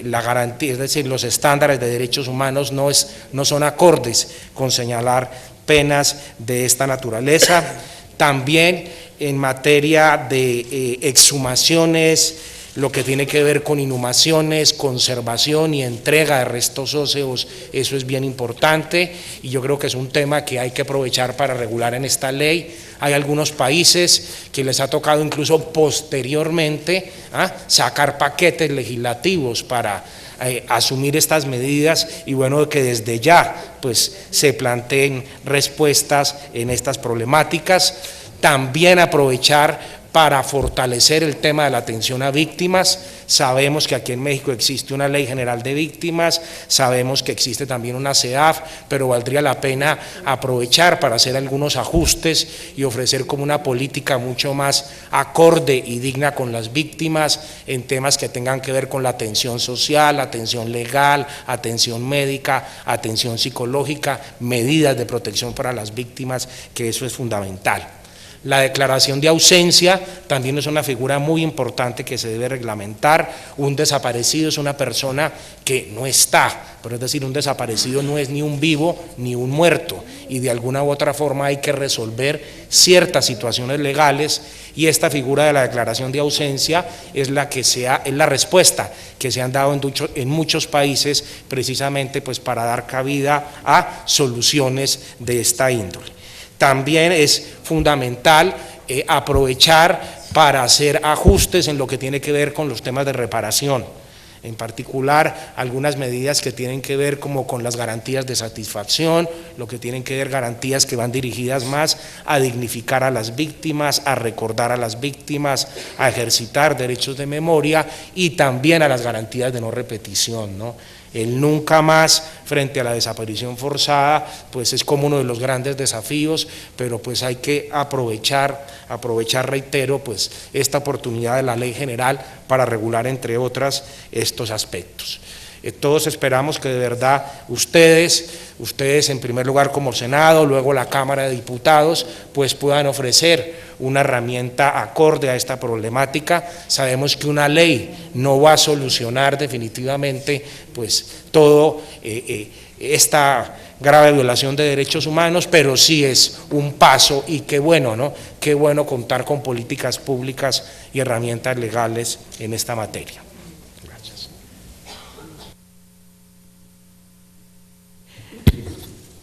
la garantía, es decir, los estándares de derechos humanos no son acordes con señalar penas de esta naturaleza. También en materia de exhumaciones, lo que tiene que ver con inhumaciones, conservación y entrega de restos óseos, eso es bien importante y yo creo que es un tema que hay que aprovechar para regular en esta ley. Hay algunos países que les ha tocado incluso posteriormente sacar paquetes legislativos para asumir estas medidas y bueno, que desde ya pues se planteen respuestas en estas problemáticas. También aprovechar para fortalecer el tema de la atención a víctimas. Sabemos que aquí en México existe una Ley General de Víctimas, sabemos que existe también una CEDAF, pero valdría la pena aprovechar para hacer algunos ajustes y ofrecer como una política mucho más acorde y digna con las víctimas en temas que tengan que ver con la atención social, atención legal, atención médica, atención psicológica, medidas de protección para las víctimas, que eso es fundamental. La declaración de ausencia también es una figura muy importante que se debe reglamentar. Un desaparecido es una persona que no está, pero es decir, un desaparecido no es ni un vivo ni un muerto y de alguna u otra forma hay que resolver ciertas situaciones legales y esta figura de la declaración de ausencia es la respuesta que se han dado en muchos países precisamente pues para dar cabida a soluciones de esta índole. También es fundamental aprovechar para hacer ajustes en lo que tiene que ver con los temas de reparación, en particular algunas medidas que tienen que ver como con las garantías de satisfacción, lo que tienen que ver garantías que van dirigidas más a dignificar a las víctimas, a recordar a las víctimas, a ejercitar derechos de memoria y también a las garantías de no repetición, ¿no? El nunca más frente a la desaparición forzada, pues es como uno de los grandes desafíos, pero pues hay que aprovechar, reitero, pues esta oportunidad de la ley general para regular, entre otras, estos aspectos. Todos esperamos que de verdad ustedes en primer lugar como Senado, luego la Cámara de Diputados, pues puedan ofrecer una herramienta acorde a esta problemática. Sabemos que una ley no va a solucionar definitivamente pues todo esta grave violación de derechos humanos, pero sí es un paso y qué bueno, ¿no? Qué bueno contar con políticas públicas y herramientas legales en esta materia.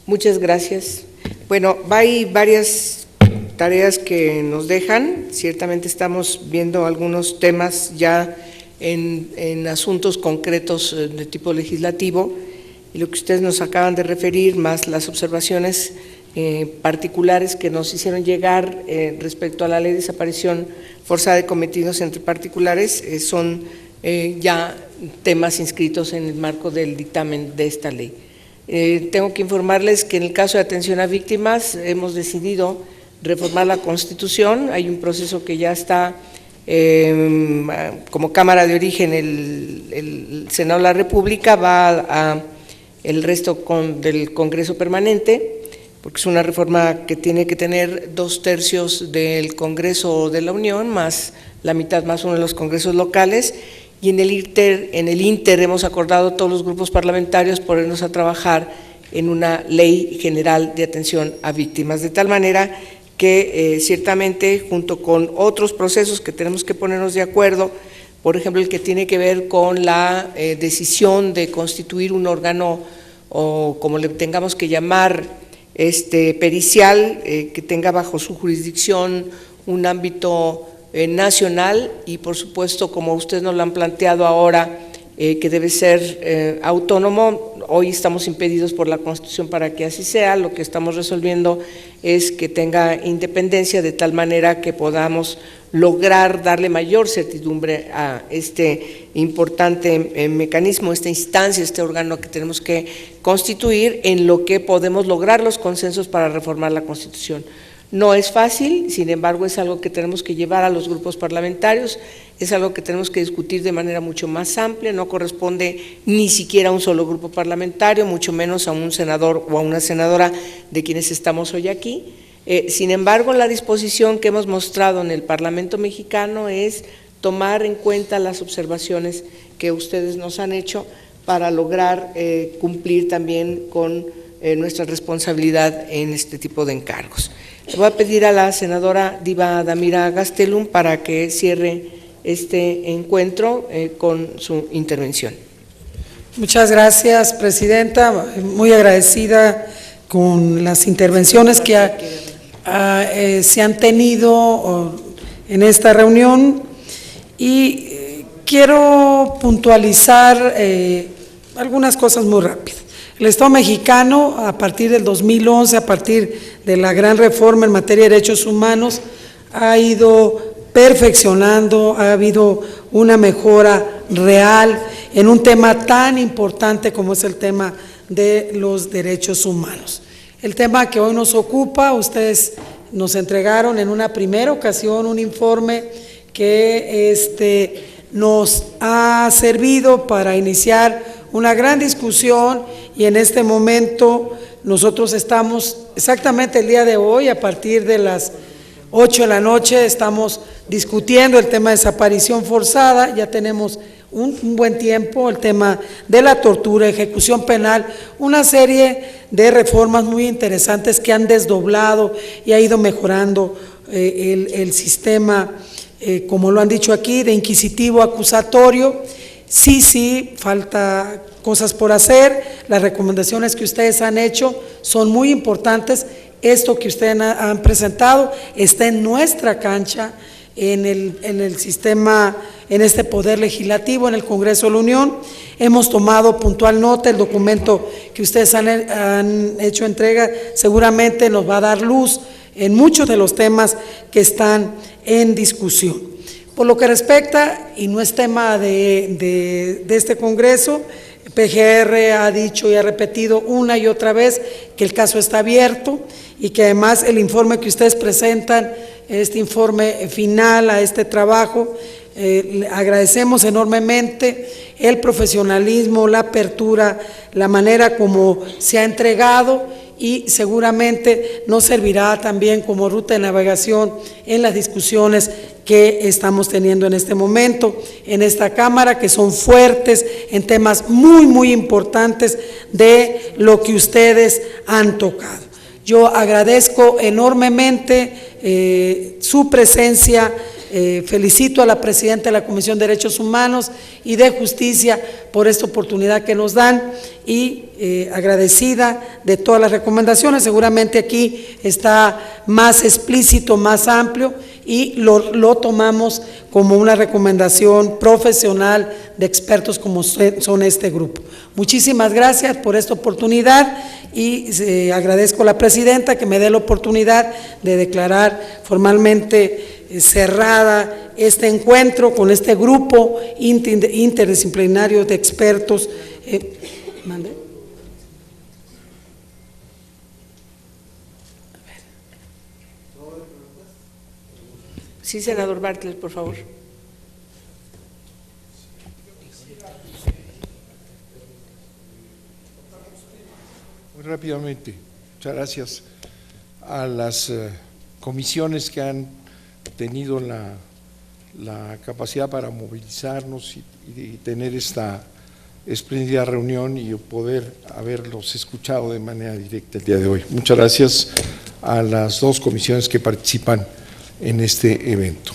Muchas gracias. Bueno, hay varias tareas que nos dejan. Ciertamente estamos viendo algunos temas ya en asuntos concretos de tipo legislativo y lo que ustedes nos acaban de referir, más las observaciones particulares que nos hicieron llegar respecto a la ley de desaparición forzada de cometidos entre particulares, son ya temas inscritos en el marco del dictamen de esta ley. Tengo que informarles que en el caso de atención a víctimas hemos decidido reformar la Constitución. Hay un proceso que ya está como Cámara de Origen, el Senado de la República, va a el resto del Congreso Permanente, porque es una reforma que tiene que tener 2/3 del Congreso de la Unión, más la mitad más uno de los congresos locales. Y en el Inter hemos acordado todos los grupos parlamentarios ponernos a trabajar en una ley general de atención a víctimas, de tal manera que ciertamente junto con otros procesos que tenemos que ponernos de acuerdo, por ejemplo el que tiene que ver con la decisión de constituir un órgano o como le tengamos que llamar pericial, que tenga bajo su jurisdicción un ámbito nacional y, por supuesto, como ustedes nos lo han planteado ahora, que debe ser autónomo. Hoy estamos impedidos por la Constitución para que así sea. Lo que estamos resolviendo es que tenga independencia, de tal manera que podamos lograr darle mayor certidumbre a este importante mecanismo, esta instancia, este órgano que tenemos que constituir, en lo que podemos lograr los consensos para reformar la Constitución. No es fácil, sin embargo es algo que tenemos que llevar a los grupos parlamentarios, es algo que tenemos que discutir de manera mucho más amplia, no corresponde ni siquiera a un solo grupo parlamentario, mucho menos a un senador o a una senadora de quienes estamos hoy aquí. Sin embargo, la disposición que hemos mostrado en el Parlamento mexicano es tomar en cuenta las observaciones que ustedes nos han hecho para lograr cumplir también con nuestra responsabilidad en este tipo de encargos. Le voy a pedir a la senadora Diva Damira Gastelum para que cierre este encuentro con su intervención. Muchas gracias, presidenta. Muy agradecida con las intervenciones que se han tenido en esta reunión y quiero puntualizar algunas cosas muy rápidas. El Estado mexicano, a partir del 2011, a partir de la gran reforma en materia de derechos humanos, ha ido perfeccionando, ha habido una mejora real en un tema tan importante como es el tema de los derechos humanos. El tema que hoy nos ocupa, ustedes nos entregaron en una primera ocasión un informe que nos ha servido para iniciar una gran discusión, y en este momento nosotros estamos exactamente el día de hoy, a partir de las 8 de la noche, estamos discutiendo el tema de desaparición forzada. Ya tenemos un buen tiempo, el tema de la tortura, ejecución penal, una serie de reformas muy interesantes que han desdoblado y ha ido mejorando el sistema, como lo han dicho aquí, de inquisitivo acusatorio. Sí, falta cosas por hacer. Las recomendaciones que ustedes han hecho son muy importantes. Esto que ustedes han presentado está en nuestra cancha, en el sistema, en este poder legislativo, en el Congreso de la Unión. Hemos tomado puntual nota. El documento que ustedes han hecho entrega seguramente nos va a dar luz en muchos de los temas que están en discusión. Por lo que respecta, y no es tema de este Congreso, PGR ha dicho y ha repetido una y otra vez que el caso está abierto y que además el informe que ustedes presentan, este informe final a este trabajo, agradecemos enormemente el profesionalismo, la apertura, la manera como se ha entregado, y seguramente nos servirá también como ruta de navegación en las discusiones que estamos teniendo en este momento en esta Cámara, que son fuertes en temas muy importantes de lo que ustedes han tocado. Yo agradezco enormemente su presencia. Felicito a la presidenta de la Comisión de Derechos Humanos y de Justicia por esta oportunidad que nos dan, y agradecida de todas las recomendaciones. Seguramente aquí está más explícito, más amplio, y lo tomamos como una recomendación profesional de expertos como son este grupo. Muchísimas gracias por esta oportunidad, y agradezco a la presidenta que me dé la oportunidad de declarar formalmente cerrada este encuentro con este grupo interdisciplinario de expertos. ¿Mande? Sí, senador Bartlett, por favor. Muy rápidamente, muchas gracias a las comisiones que han tenido la capacidad para movilizarnos y tener esta espléndida reunión y poder haberlos escuchado de manera directa el día de hoy. Muchas gracias a las dos comisiones que participan en este evento.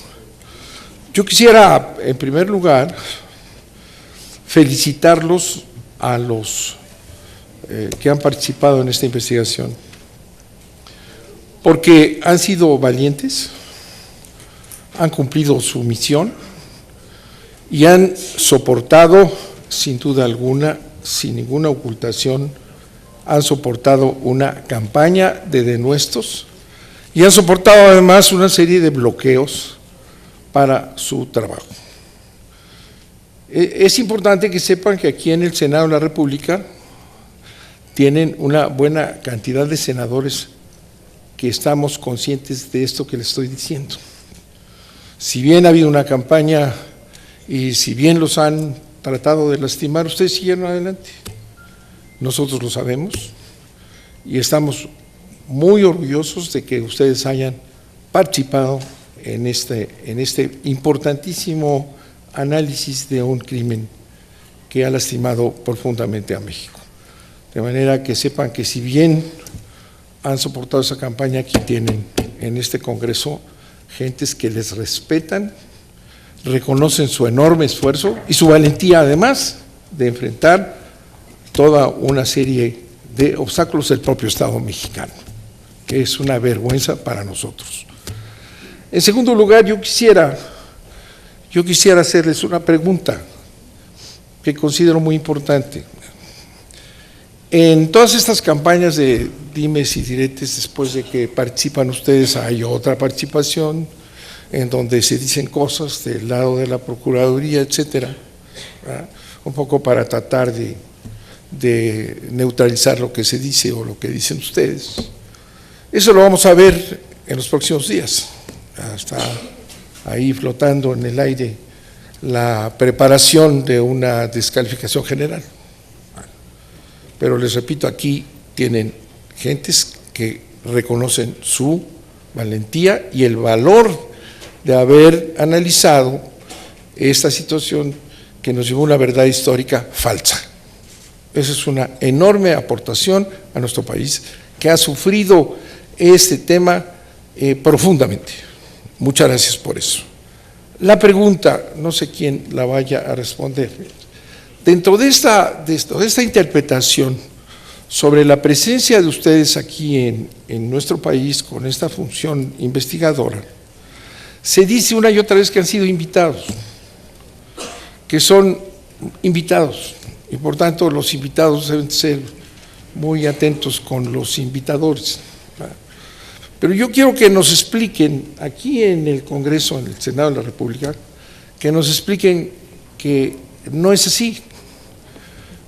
Yo quisiera, en primer lugar, felicitarlos a los que han participado en esta investigación, porque han sido valientes, han cumplido su misión y han soportado, sin duda alguna, sin ninguna ocultación, han soportado una campaña de denuestos y han soportado además una serie de bloqueos para su trabajo. Es importante que sepan que aquí en el Senado de la República tienen una buena cantidad de senadores que estamos conscientes de esto que les estoy diciendo. Si bien ha habido una campaña y si bien los han tratado de lastimar, ustedes siguieron adelante. Nosotros lo sabemos y estamos muy orgullosos de que ustedes hayan participado en este importantísimo análisis de un crimen que ha lastimado profundamente a México. De manera que sepan que si bien han soportado esa campaña, aquí tienen en este Congreso gentes que les respetan, reconocen su enorme esfuerzo y su valentía además de enfrentar toda una serie de obstáculos del propio Estado mexicano, que es una vergüenza para nosotros. En segundo lugar, yo quisiera hacerles una pregunta que considero muy importante. En todas estas campañas de dimes y diretes, después de que participan ustedes, hay otra participación en donde se dicen cosas del lado de la Procuraduría, etcétera, ¿verdad? Un poco para tratar de neutralizar lo que se dice o lo que dicen ustedes. Eso lo vamos a ver en los próximos días. Está ahí flotando en el aire la preparación de una descalificación general. Pero les repito, aquí tienen gentes que reconocen su valentía y el valor de haber analizado esta situación que nos llevó a una verdad histórica falsa. Esa es una enorme aportación a nuestro país que ha sufrido este tema profundamente. Muchas gracias por eso. La pregunta, no sé quién la vaya a responder. Dentro de esta interpretación sobre la presencia de ustedes aquí en nuestro país con esta función investigadora, se dice una y otra vez que han sido invitados, que son invitados, y por tanto los invitados deben ser muy atentos con los invitadores. Pero yo quiero que nos expliquen, aquí en el Congreso, en el Senado de la República, que nos expliquen que no es así,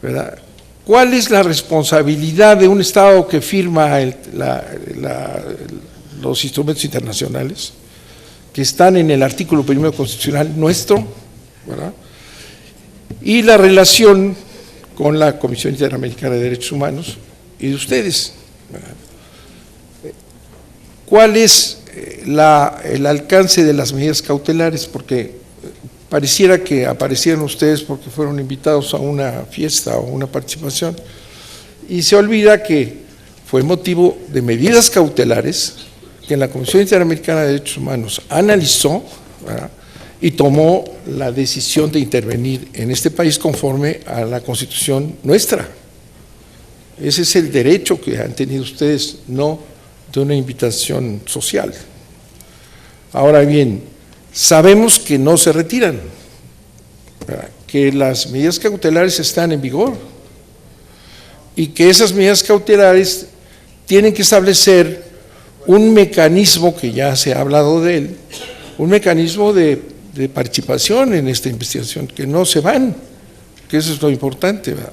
¿verdad? ¿Cuál es la responsabilidad de un Estado que firma los instrumentos internacionales, que están en el artículo 1 constitucional nuestro, ¿verdad? Y la relación con la Comisión Interamericana de Derechos Humanos y de ustedes, ¿verdad? ¿Cuál es el alcance de las medidas cautelares? Porque pareciera que aparecieron ustedes porque fueron invitados a una fiesta o una participación y se olvida que fue motivo de medidas cautelares que la Comisión Interamericana de Derechos Humanos analizó, ¿verdad?, y tomó la decisión de intervenir en este país conforme a la Constitución nuestra. Ese es el derecho que han tenido ustedes, no de una invitación social. Ahora bien, sabemos que no se retiran, ¿verdad?, que las medidas cautelares están en vigor y que esas medidas cautelares tienen que establecer un mecanismo, que ya se ha hablado de él, un mecanismo de participación en esta investigación, que no se van, que eso es lo importante, ¿verdad?,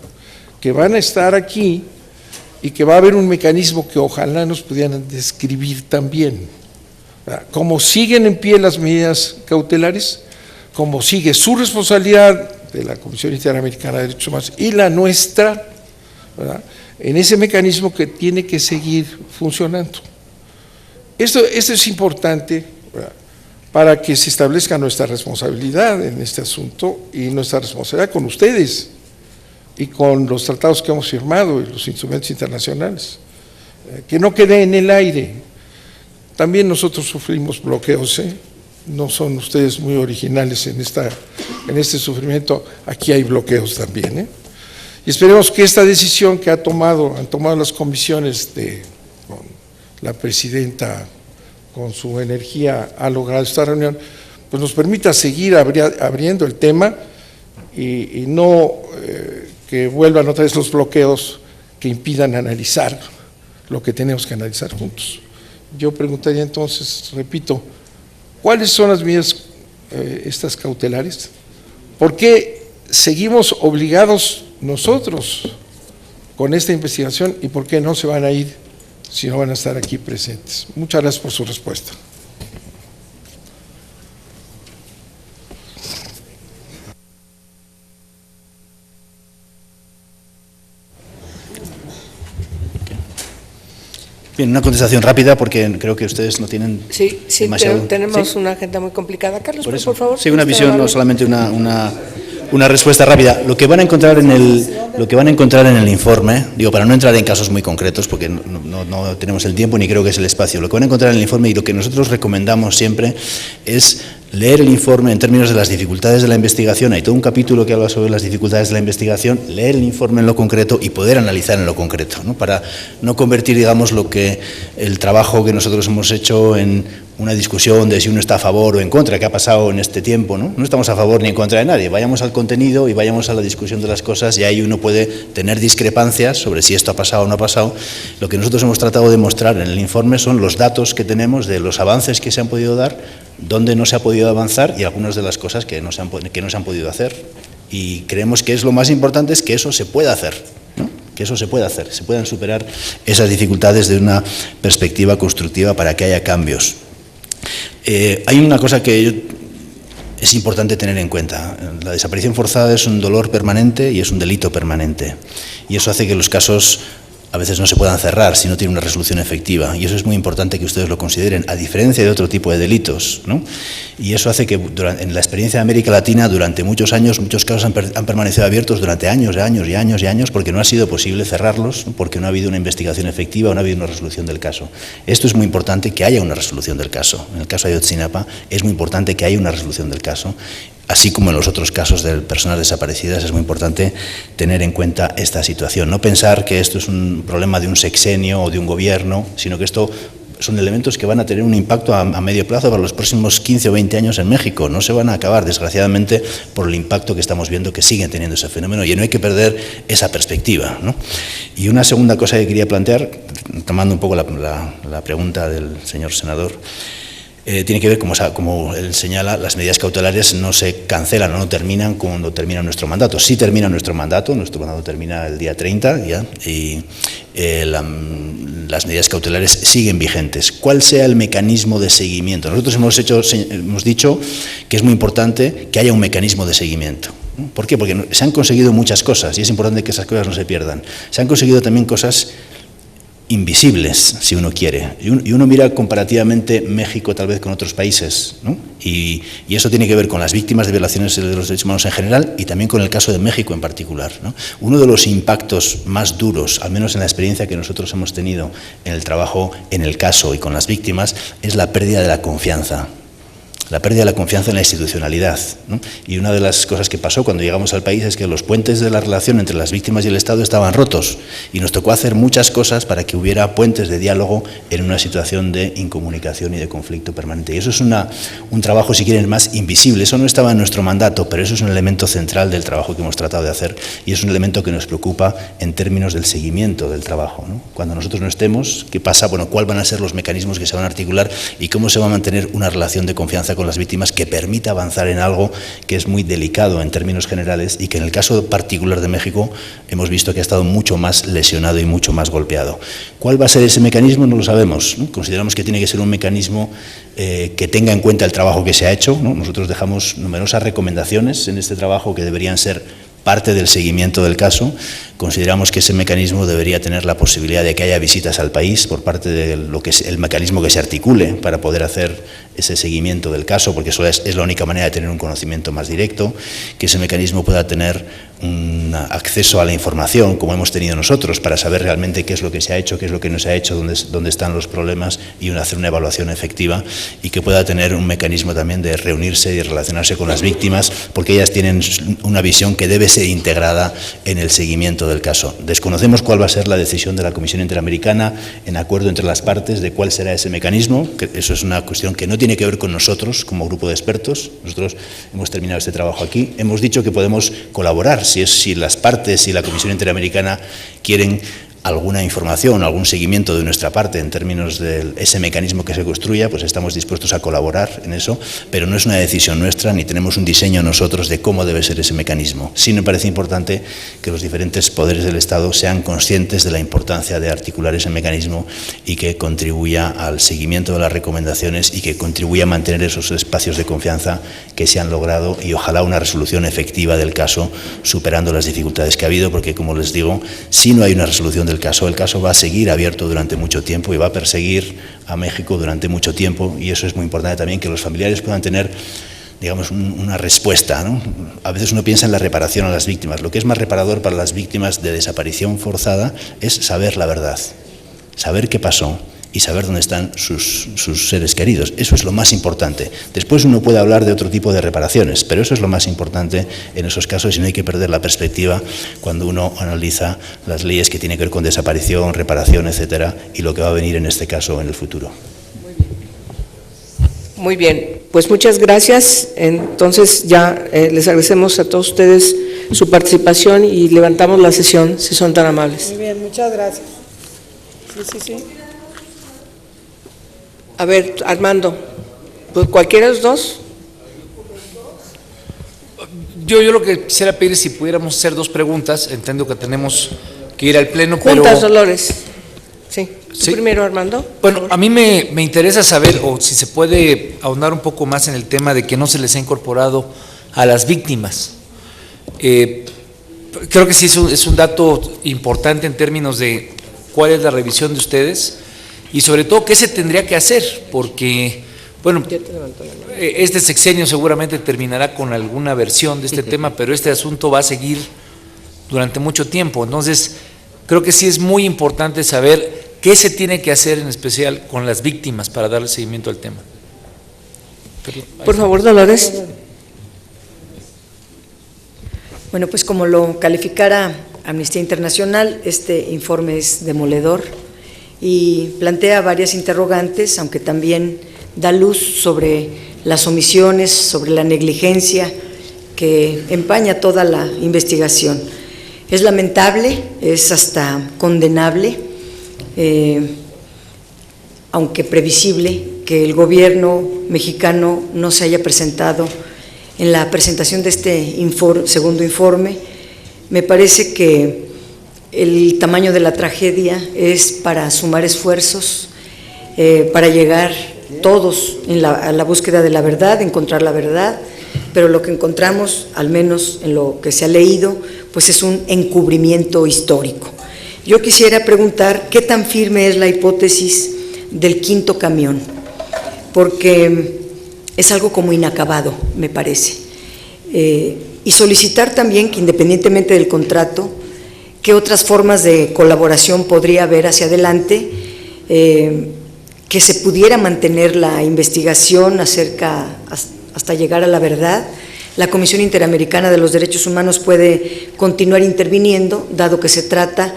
que van a estar aquí y que va a haber un mecanismo que ojalá nos pudieran describir también, ¿verdad?, cómo siguen en pie las medidas cautelares, cómo sigue su responsabilidad de la Comisión Interamericana de Derechos Humanos y la nuestra, ¿verdad?, en ese mecanismo que tiene que seguir funcionando. Esto es importante, ¿verdad?, para que se establezca nuestra responsabilidad en este asunto y nuestra responsabilidad con ustedes y con los tratados que hemos firmado y los instrumentos internacionales, que no quede en el aire. También nosotros sufrimos bloqueos, no son ustedes muy originales en este sufrimiento, aquí hay bloqueos también, Y esperemos que esta decisión que han tomado las comisiones con la presidenta con su energía ha logrado esta reunión, pues nos permita seguir abriendo el tema y no que vuelvan otra vez los bloqueos que impidan analizar lo que tenemos que analizar juntos. Yo preguntaría entonces, repito, ¿cuáles son las medidas estas cautelares? ¿Por qué seguimos obligados nosotros con esta investigación y por qué no se van a ir si no van a estar aquí presentes? Muchas gracias por su respuesta. Bien, una contestación rápida porque creo que ustedes no tienen Sí, demasiado... tenemos ¿Sí? una agenda muy complicada. Carlos, Por por eso. favor. Sí, una usted visión, amable. no solamente una respuesta rápida. Lo que van a encontrar en el informe, digo, para no entrar en casos muy concretos, porque no tenemos el tiempo ni creo que es el espacio, lo que van a encontrar en el informe y lo que nosotros recomendamos siempre es leer el informe en términos de las dificultades de la investigación. Hay todo un capítulo que habla sobre las dificultades de la investigación, leer el informe en lo concreto y poder analizar en lo concreto, ¿no? Para no convertir, digamos, el trabajo que nosotros hemos hecho en una discusión de si uno está a favor o en contra, que ha pasado en este tiempo, ¿no? No estamos a favor ni en contra de nadie, vayamos al contenido y vayamos a la discusión de las cosas y ahí uno puede tener discrepancias sobre si esto ha pasado o no ha pasado. Lo que nosotros hemos tratado de mostrar en el informe son los datos que tenemos de los avances que se han podido dar, dónde no se ha podido avanzar y algunas de las cosas que no se han podido hacer. Y creemos que es lo más importante es que eso se pueda hacer, ¿no? Que eso se pueda hacer, se puedan superar esas dificultades de una perspectiva constructiva para que haya cambios. Hay una cosa que es importante tener en cuenta. La desaparición forzada es un dolor permanente y es un delito permanente. Y eso hace que los casos a veces no se puedan cerrar si no tiene una resolución efectiva. Y eso es muy importante que ustedes lo consideren, a diferencia de otro tipo de delitos, ¿no? Y eso hace que en la experiencia de América Latina, durante muchos años, muchos casos han permanecido abiertos durante años, porque no ha sido posible cerrarlos, ¿no? Porque no ha habido una investigación efectiva o no ha habido una resolución del caso. Esto es muy importante, que haya una resolución del caso. En el caso de Ayotzinapa es muy importante que haya una resolución del caso. Así como en los otros casos de personas desaparecidas, es muy importante tener en cuenta esta situación. No pensar que esto es un problema de un sexenio o de un gobierno, sino que esto son elementos que van a tener un impacto a medio plazo para los próximos 15 o 20 años en México. No se van a acabar, desgraciadamente, por el impacto que estamos viendo que siguen teniendo ese fenómeno, y no hay que perder esa perspectiva, ¿no? Y una segunda cosa que quería plantear, tomando un poco la pregunta del señor senador, tiene que ver, como él señala, las medidas cautelares no se cancelan o no terminan cuando termina nuestro mandato. Sí termina nuestro mandato termina el día 30 ya, y las medidas cautelares siguen vigentes. ¿Cuál sea el mecanismo de seguimiento? Nosotros hemos dicho que es muy importante que haya un mecanismo de seguimiento. ¿Por qué? Porque se han conseguido muchas cosas y es importante que esas cosas no se pierdan. Se han conseguido también cosas invisibles, si uno quiere, y uno mira comparativamente México tal vez con otros países, ¿no? Y eso tiene que ver con las víctimas de violaciones de los derechos humanos en general y también con el caso de México en particular, ¿no? Uno de los impactos más duros, al menos en la experiencia que nosotros hemos tenido en el trabajo en el caso y con las víctimas, es la pérdida de la confianza. La pérdida de la confianza en la institucionalidad, ¿no? Y una de las cosas que pasó cuando llegamos al país es que los puentes de la relación entre las víctimas y el Estado estaban rotos y nos tocó hacer muchas cosas para que hubiera puentes de diálogo en una situación de incomunicación y de conflicto permanente. Y eso es un trabajo, si quieren, más invisible. Eso no estaba en nuestro mandato, pero eso es un elemento central del trabajo que hemos tratado de hacer y es un elemento que nos preocupa en términos del seguimiento del trabajo, ¿no? Cuando nosotros no estemos, ¿qué pasa? Bueno, ¿cuáles van a ser los mecanismos que se van a articular y cómo se va a mantener una relación de confianza con las víctimas que permita avanzar en algo que es muy delicado en términos generales y que en el caso particular de México hemos visto que ha estado mucho más lesionado y mucho más golpeado? ¿Cuál va a ser ese mecanismo? No lo sabemos, ¿no? Consideramos que tiene que ser un mecanismo que tenga en cuenta el trabajo que se ha hecho, ¿no? Nosotros dejamos numerosas recomendaciones en este trabajo que deberían ser parte del seguimiento del caso. Consideramos que ese mecanismo debería tener la posibilidad de que haya visitas al país por parte de lo que es el mecanismo que se articule para poder hacer ese seguimiento del caso, porque eso es la única manera de tener un conocimiento más directo, que ese mecanismo pueda tener un acceso a la información como hemos tenido nosotros para saber realmente qué es lo que se ha hecho, qué es lo que no se ha hecho, dónde están los problemas y hacer una evaluación efectiva, y que pueda tener un mecanismo también de reunirse y relacionarse con las víctimas, porque ellas tienen una visión que debe ser integrada en el seguimiento del caso. Desconocemos cuál va a ser la decisión de la Comisión Interamericana en acuerdo entre las partes de cuál será ese mecanismo, que eso es una cuestión que no tiene que ver con nosotros como grupo de expertos. Nosotros hemos terminado este trabajo aquí, hemos dicho que podemos colaborar si las partes y la Comisión Interamericana quieren alguna información, algún seguimiento de nuestra parte en términos de ese mecanismo que se construya, pues estamos dispuestos a colaborar en eso, pero no es una decisión nuestra ni tenemos un diseño nosotros de cómo debe ser ese mecanismo. Sí me parece importante que los diferentes poderes del Estado sean conscientes de la importancia de articular ese mecanismo y que contribuya al seguimiento de las recomendaciones y que contribuya a mantener esos espacios de confianza que se han logrado, y ojalá una resolución efectiva del caso, superando las dificultades que ha habido, porque como les digo, si no hay una resolución del caso, el caso va a seguir abierto durante mucho tiempo y va a perseguir a México durante mucho tiempo, y eso es muy importante también, que los familiares puedan tener, digamos, una respuesta, ¿no? A veces uno piensa en la reparación a las víctimas. Lo que es más reparador para las víctimas de desaparición forzada es saber la verdad, saber qué pasó y saber dónde están sus seres queridos. Eso es lo más importante. Después uno puede hablar de otro tipo de reparaciones, pero eso es lo más importante en esos casos, y no hay que perder la perspectiva cuando uno analiza las leyes que tienen que ver con desaparición, reparación, etcétera, y lo que va a venir en este caso en el futuro. Muy bien, pues muchas gracias. Entonces ya les agradecemos a todos ustedes su participación y levantamos la sesión, si son tan amables. Muy bien, muchas gracias. Sí. A ver, Armando, pues cualquiera de los dos. Yo lo que quisiera pedir es si pudiéramos hacer dos preguntas. Entiendo que tenemos que ir al pleno, Juntas, pero... Dolores. Sí. Sí. Primero, Armando. Bueno, a mí me interesa saber, o si se puede ahondar un poco más en el tema de que no se les ha incorporado a las víctimas. Creo que sí es un dato importante en términos de cuál es la revisión de ustedes y sobre todo qué se tendría que hacer, porque, bueno, este sexenio seguramente terminará con alguna versión de este tema, pero este asunto va a seguir durante mucho tiempo. Entonces, creo que sí es muy importante saber qué se tiene que hacer en especial con las víctimas para darle seguimiento al tema. Por favor, Dolores. Bueno, pues como lo calificara Amnistía Internacional, este informe es demoledor y plantea varias interrogantes, aunque también da luz sobre las omisiones, sobre la negligencia que empaña toda la investigación. Es lamentable, es hasta condenable, aunque previsible, que el gobierno mexicano no se haya presentado en la presentación de este segundo informe. Me parece que el tamaño de la tragedia es para sumar esfuerzos, para llegar todos a la búsqueda de la verdad, encontrar la verdad, pero lo que encontramos, al menos en lo que se ha leído, pues es un encubrimiento histórico. Yo quisiera preguntar qué tan firme es la hipótesis del quinto camión, porque es algo como inacabado, me parece. Y solicitar también que, independientemente del contrato, qué otras formas de colaboración podría haber hacia adelante, que se pudiera mantener la investigación hasta llegar a la verdad. La Comisión Interamericana de los Derechos Humanos puede continuar interviniendo, dado que se trata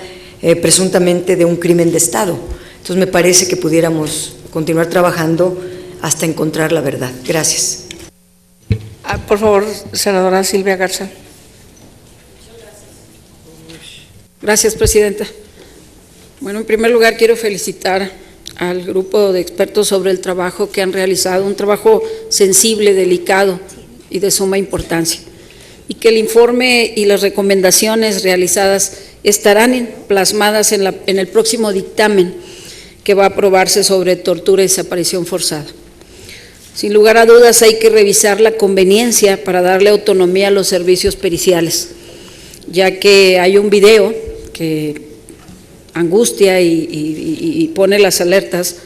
presuntamente de un crimen de Estado. Entonces me parece que pudiéramos continuar trabajando hasta encontrar la verdad. Gracias. Por favor, senadora Silvia Garza. Gracias, presidenta. Bueno, en primer lugar quiero felicitar al grupo de expertos sobre el trabajo que han realizado, un trabajo sensible, delicado y de suma importancia, y que el informe y las recomendaciones realizadas estarán plasmadas en el próximo dictamen que va a aprobarse sobre tortura y desaparición forzada. Sin lugar a dudas hay que revisar la conveniencia para darle autonomía a los servicios periciales, ya que hay un video que angustia y pone las alertas,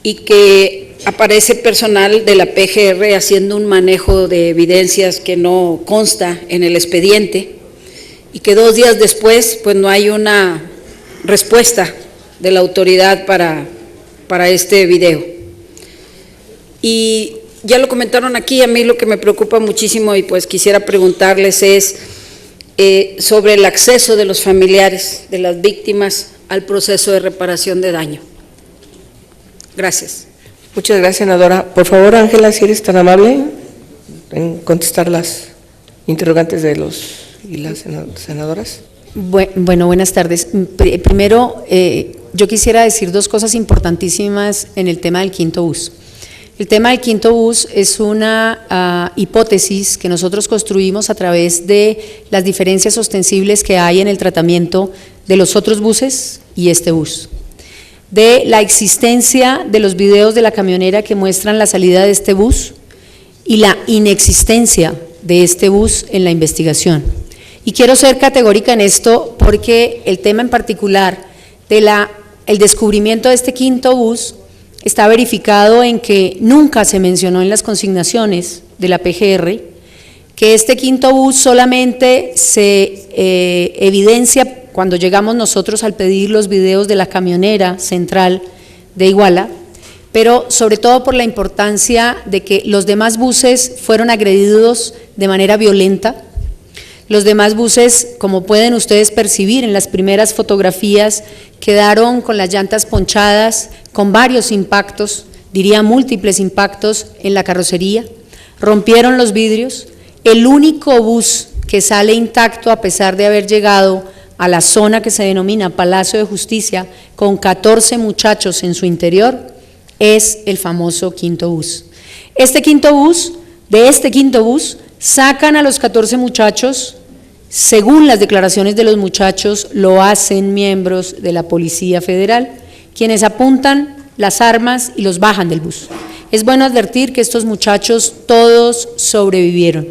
y que aparece personal de la PGR haciendo un manejo de evidencias que no consta en el expediente y que 2 días después pues no hay una respuesta de la autoridad para este video. Y ya lo comentaron aquí, a mí lo que me preocupa muchísimo y pues quisiera preguntarles es sobre el acceso de los familiares de las víctimas al proceso de reparación de daño. Gracias. Muchas gracias, senadora. Por favor, Ángela, si eres tan amable en contestar las interrogantes de los y las senadoras. Bueno, buenas tardes. Primero, yo quisiera decir 2 cosas importantísimas en el tema del quinto bus. El tema del quinto bus es una hipótesis que nosotros construimos a través de las diferencias ostensibles que hay en el tratamiento de los otros buses y este bus, de la existencia de los videos de la camionera que muestran la salida de este bus y la inexistencia de este bus en la investigación. Y quiero ser categórica en esto porque el tema en particular de el descubrimiento de este quinto bus está verificado en que nunca se mencionó en las consignaciones de la PGR que este quinto bus solamente se evidencia cuando llegamos nosotros al pedir los videos de la camionera central de Iguala, pero sobre todo por la importancia de que los demás buses fueron agredidos de manera violenta. Los demás buses, como pueden ustedes percibir en las primeras fotografías, quedaron con las llantas ponchadas, con varios impactos, diría múltiples impactos en la carrocería, rompieron los vidrios. El único bus que sale intacto a pesar de haber llegado a la zona que se denomina Palacio de Justicia con 14 muchachos en su interior es el famoso quinto bus. De este quinto bus sacan a los 14 muchachos, según las declaraciones de los muchachos, lo hacen miembros de la Policía Federal, quienes apuntan las armas y los bajan del bus. Es bueno advertir que estos muchachos todos sobrevivieron,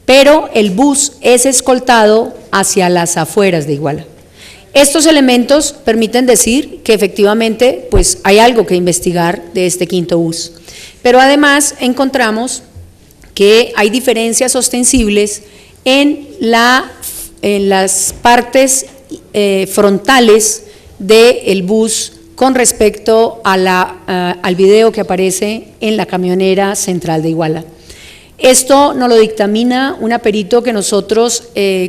pero el bus es escoltado hacia las afueras de Iguala. Estos elementos permiten decir que efectivamente pues hay algo que investigar de este quinto bus, pero además encontramos que hay diferencias ostensibles en las partes frontales del bus con respecto a al video que aparece en la camionera central de Iguala. Esto nos lo dictamina un perito que nosotros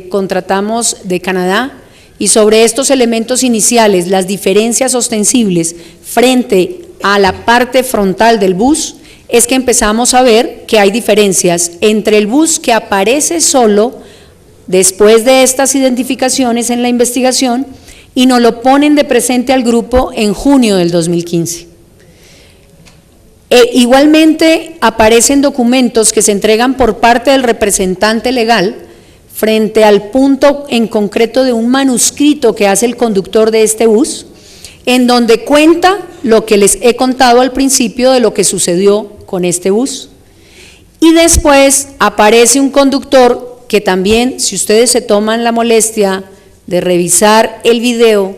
contratamos de Canadá, y sobre estos elementos iniciales, las diferencias ostensibles frente a la parte frontal del bus, es que empezamos a ver que hay diferencias entre el bus que aparece solo después de estas identificaciones en la investigación y nos lo ponen de presente al grupo en junio del 2015. Igualmente aparecen documentos que se entregan por parte del representante legal frente al punto en concreto de un manuscrito que hace el conductor de este bus, en donde cuenta lo que les he contado al principio de lo que sucedió con este bus. Y después aparece un conductor que también, si ustedes se toman la molestia de revisar el video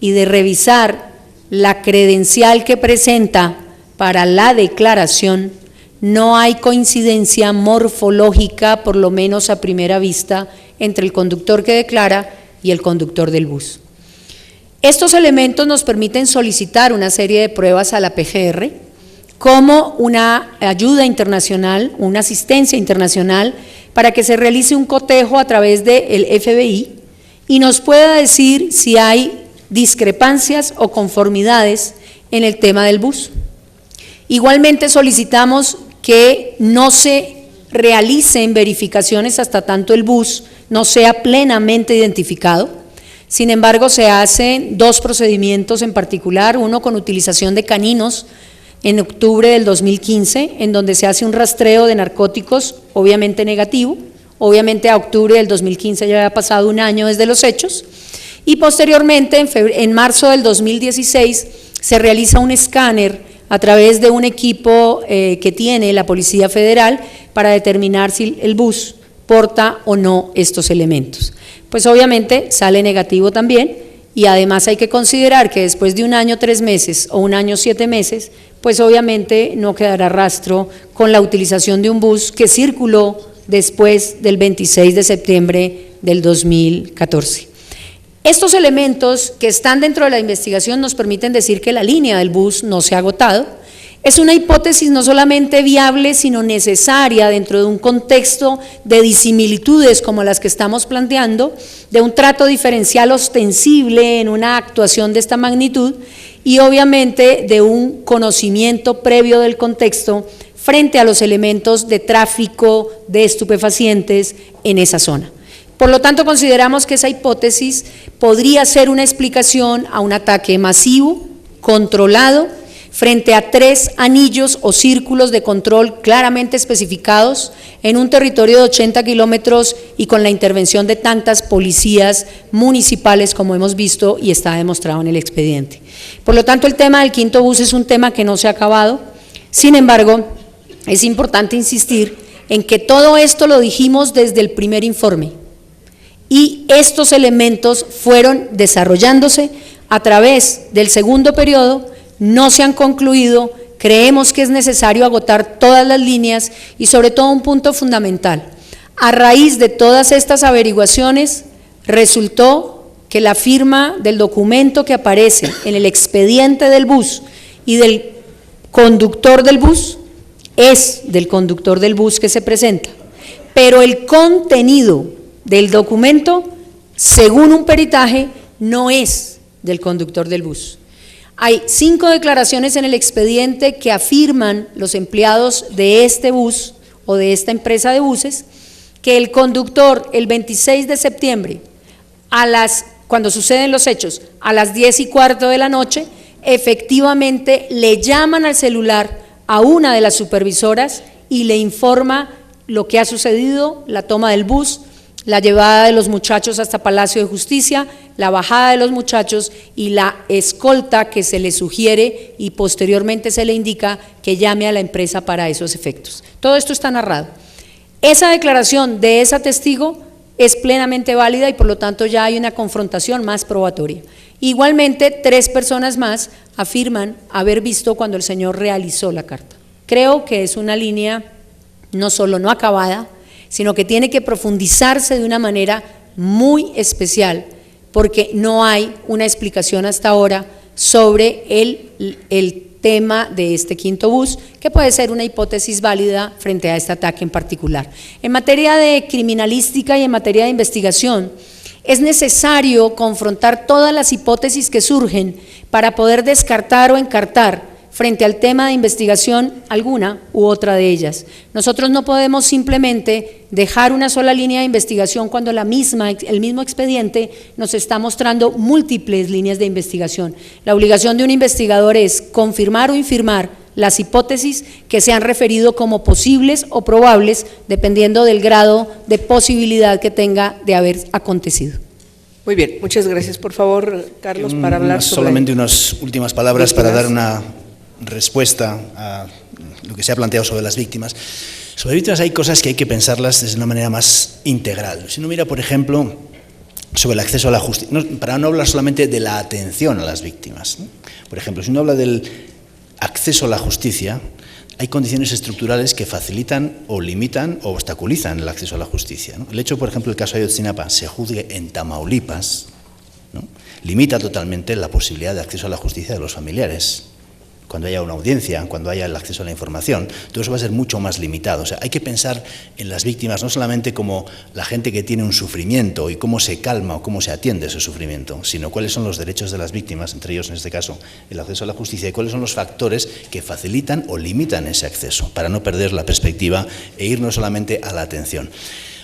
y de revisar la credencial que presenta para la declaración, no hay coincidencia morfológica, por lo menos a primera vista, entre el conductor que declara y el conductor del bus. Estos elementos nos permiten solicitar una serie de pruebas a la PGR como una ayuda internacional, una asistencia internacional para que se realice un cotejo a través del FBI y nos pueda decir si hay discrepancias o conformidades en el tema del bus. Igualmente solicitamos que no se realicen verificaciones hasta tanto el bus no sea plenamente identificado. Sin embargo, se hacen 2 procedimientos en particular, uno con utilización de caninos en octubre del 2015, en donde se hace un rastreo de narcóticos, obviamente negativo, obviamente a octubre del 2015 ya había pasado un año desde los hechos, y posteriormente en marzo del 2016 se realiza un escáner a través de un equipo que tiene la Policía Federal para determinar si el bus porta o no estos elementos. Pues obviamente sale negativo también, y además hay que considerar que después de un año 3 meses o un año 7 meses, pues obviamente no quedará rastro con la utilización de un bus que circuló después del 26 de septiembre del 2014. Estos elementos que están dentro de la investigación nos permiten decir que la línea del bus no se ha agotado. Es una hipótesis no solamente viable, sino necesaria dentro de un contexto de disimilitudes como las que estamos planteando, de un trato diferencial ostensible en una actuación de esta magnitud y obviamente de un conocimiento previo del contexto frente a los elementos de tráfico de estupefacientes en esa zona. Por lo tanto, consideramos que esa hipótesis podría ser una explicación a un ataque masivo, controlado, frente a 3 anillos o círculos de control claramente especificados en un territorio de 80 kilómetros y con la intervención de tantas policías municipales como hemos visto y está demostrado en el expediente. Por lo tanto, el tema del quinto bus es un tema que no se ha acabado. Sin embargo, es importante insistir en que todo esto lo dijimos desde el primer informe y estos elementos fueron desarrollándose a través del segundo periodo, no se han concluido, creemos que es necesario agotar todas las líneas y sobre todo un punto fundamental. A raíz de todas estas averiguaciones resultó que la firma del documento que aparece en el expediente del bus y del conductor del bus es del conductor del bus que se presenta, pero el contenido del documento, según un peritaje, no es del conductor del bus. Hay 5 declaraciones en el expediente que afirman los empleados de este bus o de esta empresa de buses que el conductor el 26 de septiembre, cuando suceden los hechos, a las 10:15 de la noche, efectivamente le llaman al celular a una de las supervisoras y le informa lo que ha sucedido, la toma del bus, la llevada de los muchachos hasta Palacio de Justicia, la bajada de los muchachos y la escolta que se le sugiere y posteriormente se le indica que llame a la empresa para esos efectos. Todo esto está narrado. Esa declaración de esa testigo es plenamente válida y por lo tanto ya hay una confrontación más probatoria. Igualmente, 3 personas más afirman haber visto cuando el señor realizó la carta. Creo que es una línea no solo no acabada, sino que tiene que profundizarse de una manera muy especial, porque no hay una explicación hasta ahora sobre el tema de este quinto bus, que puede ser una hipótesis válida frente a este ataque en particular. En materia de criminalística y en materia de investigación, es necesario confrontar todas las hipótesis que surgen para poder descartar o encartar frente al tema de investigación alguna u otra de ellas. Nosotros no podemos simplemente dejar una sola línea de investigación cuando el mismo expediente nos está mostrando múltiples líneas de investigación. La obligación de un investigador es confirmar o infirmar las hipótesis que se han referido como posibles o probables, dependiendo del grado de posibilidad que tenga de haber acontecido. Muy bien, muchas gracias. Por favor, Carlos, para hablar sobre… Solamente unas últimas palabras para dar una respuesta a lo que se ha planteado sobre las víctimas. Sobre víctimas hay cosas que hay que pensarlas desde una manera más integral. Si uno mira, por ejemplo, sobre el acceso a la justicia, para no hablar solamente de la atención a las víctimas, ¿no? Por ejemplo, si uno habla del acceso a la justicia, hay condiciones estructurales que facilitan o limitan o obstaculizan el acceso a la justicia, ¿no? El hecho, por ejemplo, el caso de Ayotzinapa se juzgue en Tamaulipas, ¿no?, limita totalmente la posibilidad de acceso a la justicia de los familiares. Cuando haya una audiencia, cuando haya el acceso a la información, todo eso va a ser mucho más limitado. O sea, hay que pensar en las víctimas no solamente como la gente que tiene un sufrimiento y cómo se calma o cómo se atiende ese sufrimiento, sino cuáles son los derechos de las víctimas, entre ellos en este caso el acceso a la justicia, y cuáles son los factores que facilitan o limitan ese acceso, para no perder la perspectiva e ir no solamente a la atención.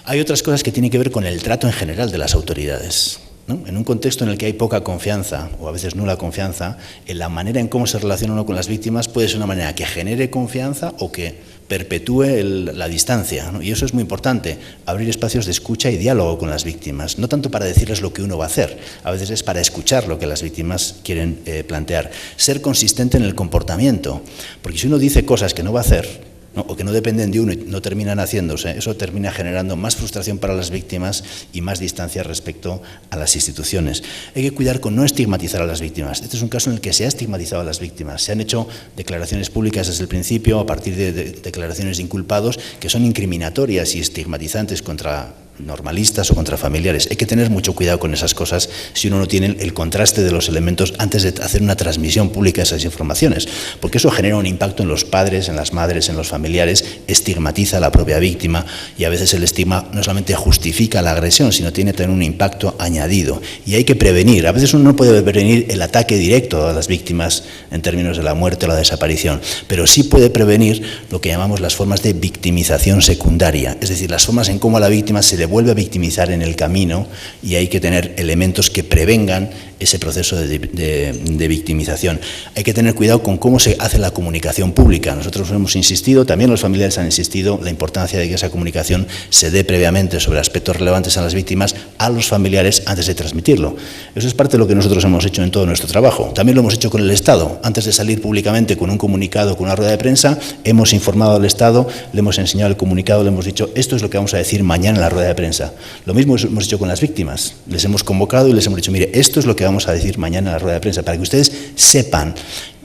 Hay otras cosas que tienen que ver con el trato en general de las autoridades, ¿no? En un contexto en el que hay poca confianza o a veces nula confianza, en la manera en cómo se relaciona uno con las víctimas puede ser una manera que genere confianza o que perpetúe la distancia, ¿no? Y eso es muy importante, abrir espacios de escucha y diálogo con las víctimas, no tanto para decirles lo que uno va a hacer, a veces es para escuchar lo que las víctimas quieren plantear, ser consistente en el comportamiento, porque si uno dice cosas que no va a hacer, ¿no? O que no dependen de uno y no terminan haciéndose, eso termina generando más frustración para las víctimas y más distancia respecto a las instituciones. Hay que cuidar con no estigmatizar a las víctimas. Este es un caso en el que se ha estigmatizado a las víctimas. Se han hecho declaraciones públicas desde el principio, a partir de declaraciones de inculpados, que son incriminatorias y estigmatizantes contra normalistas o contra familiares. Hay que tener mucho cuidado con esas cosas si uno no tiene el contraste de los elementos antes de hacer una transmisión pública de esas informaciones, porque eso genera un impacto en los padres, en las madres, en los familiares, estigmatiza a la propia víctima y a veces el estigma no solamente justifica la agresión, sino tiene también un impacto añadido y hay que prevenir. A veces uno no puede prevenir el ataque directo a las víctimas en términos de la muerte o la desaparición, pero sí puede prevenir lo que llamamos las formas de victimización secundaria, es decir, las formas en cómo a la víctima se le vuelve a victimizar en el camino, y hay que tener elementos que prevengan ese proceso de victimización. Hay que tener cuidado con cómo se hace la comunicación pública. Nosotros hemos insistido, también los familiares han insistido, la importancia de que esa comunicación se dé previamente sobre aspectos relevantes a las víctimas, a los familiares, antes de transmitirlo. Eso es parte de lo que nosotros hemos hecho en todo nuestro trabajo. También lo hemos hecho con el Estado. Antes de salir públicamente con un comunicado, con una rueda de prensa, hemos informado al Estado, le hemos enseñado el comunicado, le hemos dicho, esto es lo que vamos a decir mañana en la rueda de prensa. Lo mismo hemos hecho con las víctimas. Les hemos convocado y les hemos dicho, mire, esto es lo que vamos a decir mañana en la rueda de prensa, para que ustedes sepan,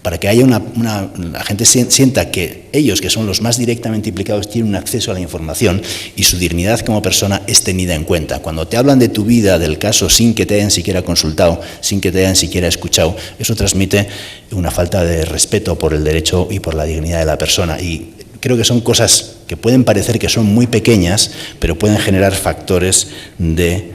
para que haya la gente sienta que ellos, que son los más directamente implicados, tienen un acceso a la información y su dignidad como persona es tenida en cuenta. Cuando te hablan de tu vida, del caso, sin que te hayan siquiera consultado, sin que te hayan siquiera escuchado, eso transmite una falta de respeto por el derecho y por la dignidad de la persona. Y creo que son cosas que pueden parecer que son muy pequeñas, pero pueden generar factores de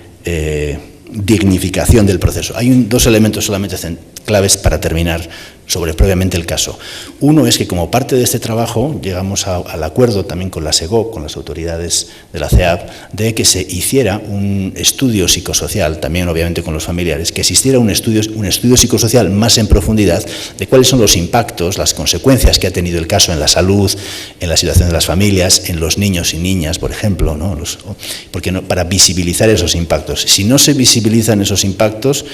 dignificación del proceso. Hay dos elementos solamente claves para terminar sobre propiamente el caso. Uno es que como parte de este trabajo llegamos al acuerdo también con la SEGOP, con las autoridades de la CEAP, de que se hiciera un estudio psicosocial, también obviamente con los familiares, que existiera un estudio psicosocial más en profundidad de cuáles son los impactos, las consecuencias que ha tenido el caso en la salud, en la situación de las familias, en los niños y niñas, por ejemplo, ¿no? Porque para visibilizar esos impactos. Si no se visibilizan esos impactos,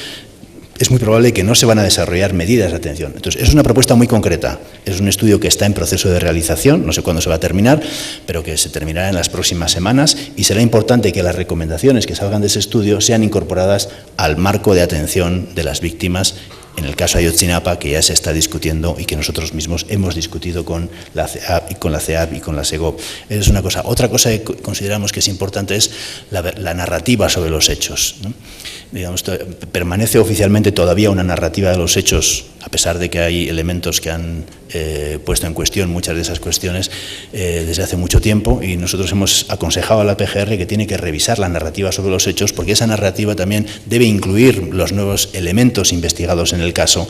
es muy probable que no se van a desarrollar medidas de atención. Entonces, es una propuesta muy concreta. Es un estudio que está en proceso de realización, no sé cuándo se va a terminar, pero que se terminará en las próximas semanas, y será importante que las recomendaciones que salgan de ese estudio sean incorporadas al marco de atención de las víctimas, en el caso Ayotzinapa, que ya se está discutiendo y que nosotros mismos hemos discutido con la CEAP y con la SEGOP. Esa es una cosa. Otra cosa que consideramos que es importante es la narrativa sobre los hechos, ¿no? Digamos, permanece oficialmente todavía una narrativa de los hechos, a pesar de que hay elementos que han puesto en cuestión muchas de esas cuestiones desde hace mucho tiempo, y nosotros hemos aconsejado a la PGR que tiene que revisar la narrativa sobre los hechos, porque esa narrativa también debe incluir los nuevos elementos investigados en el caso,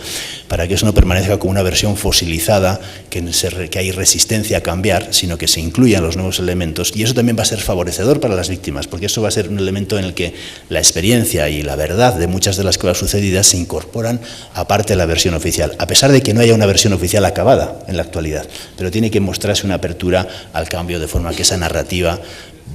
para que eso no permanezca como una versión fosilizada, que hay resistencia a cambiar, sino que se incluyan los nuevos elementos, y eso también va a ser favorecedor para las víctimas, porque eso va a ser un elemento en el que la experiencia y la verdad de muchas de las cosas sucedidas se incorporan aparte de la versión oficial, a pesar de que no haya una versión oficial acabada en la actualidad, pero tiene que mostrarse una apertura al cambio, de forma que esa narrativa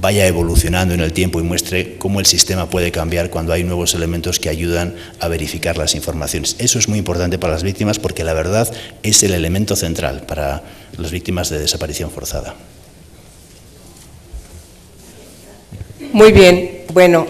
vaya evolucionando en el tiempo y muestre cómo el sistema puede cambiar cuando hay nuevos elementos que ayudan a verificar las informaciones. Eso es muy importante para las víctimas, porque la verdad es el elemento central para las víctimas de desaparición forzada. Muy bien, bueno,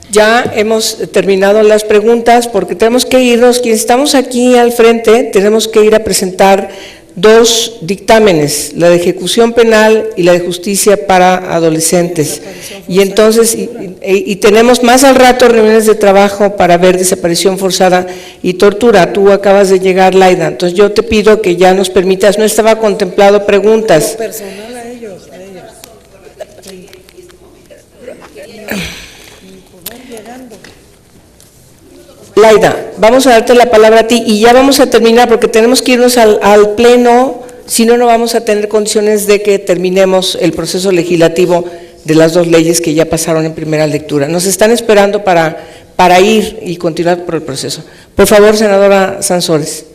ya hemos terminado las preguntas, porque tenemos que irnos. Quienes estamos aquí al frente tenemos que ir a presentar dos dictámenes, la de ejecución penal y la de justicia para adolescentes. Y entonces, y tenemos más al rato reuniones de trabajo para ver desaparición forzada y tortura. Tú acabas de llegar, Laida, entonces yo te pido que ya nos permitas, no estaba contemplado preguntas. Personal a ellos, Laida, vamos a darte la palabra a ti y ya vamos a terminar, porque tenemos que irnos al pleno, si no, no vamos a tener condiciones de que terminemos el proceso legislativo de las dos leyes que ya pasaron en primera lectura. Nos están esperando para ir y continuar por el proceso. Por favor, senadora Sansores.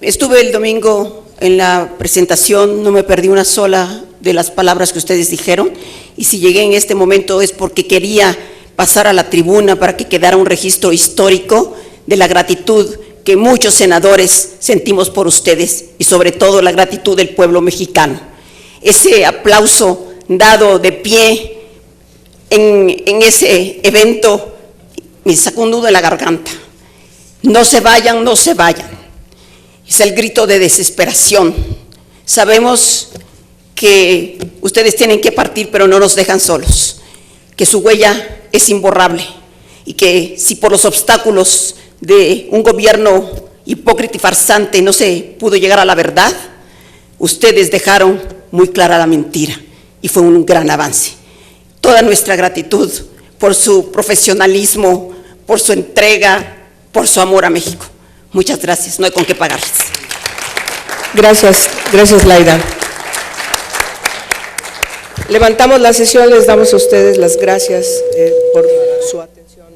Estuve el domingo en la presentación, no me perdí una sola de las palabras que ustedes dijeron, y si llegué en este momento es porque quería pasar a la tribuna para que quedara un registro histórico de la gratitud que muchos senadores sentimos por ustedes, y sobre todo la gratitud del pueblo mexicano. ese aplauso dado de pie en ese evento, me sacó un nudo en la garganta. No se vayan, no se vayan. Es el grito de desesperación. Sabemos que ustedes tienen que partir, pero no nos dejan solos, que su huella es imborrable y que si por los obstáculos de un gobierno hipócrita y farsante no se pudo llegar a la verdad, ustedes dejaron muy clara la mentira y fue un gran avance. Toda nuestra gratitud por su profesionalismo, por su entrega, por su amor a México. Muchas gracias, no hay con qué pagarles. Gracias, gracias Laida. Levantamos la sesión, les damos a ustedes las gracias por su atención.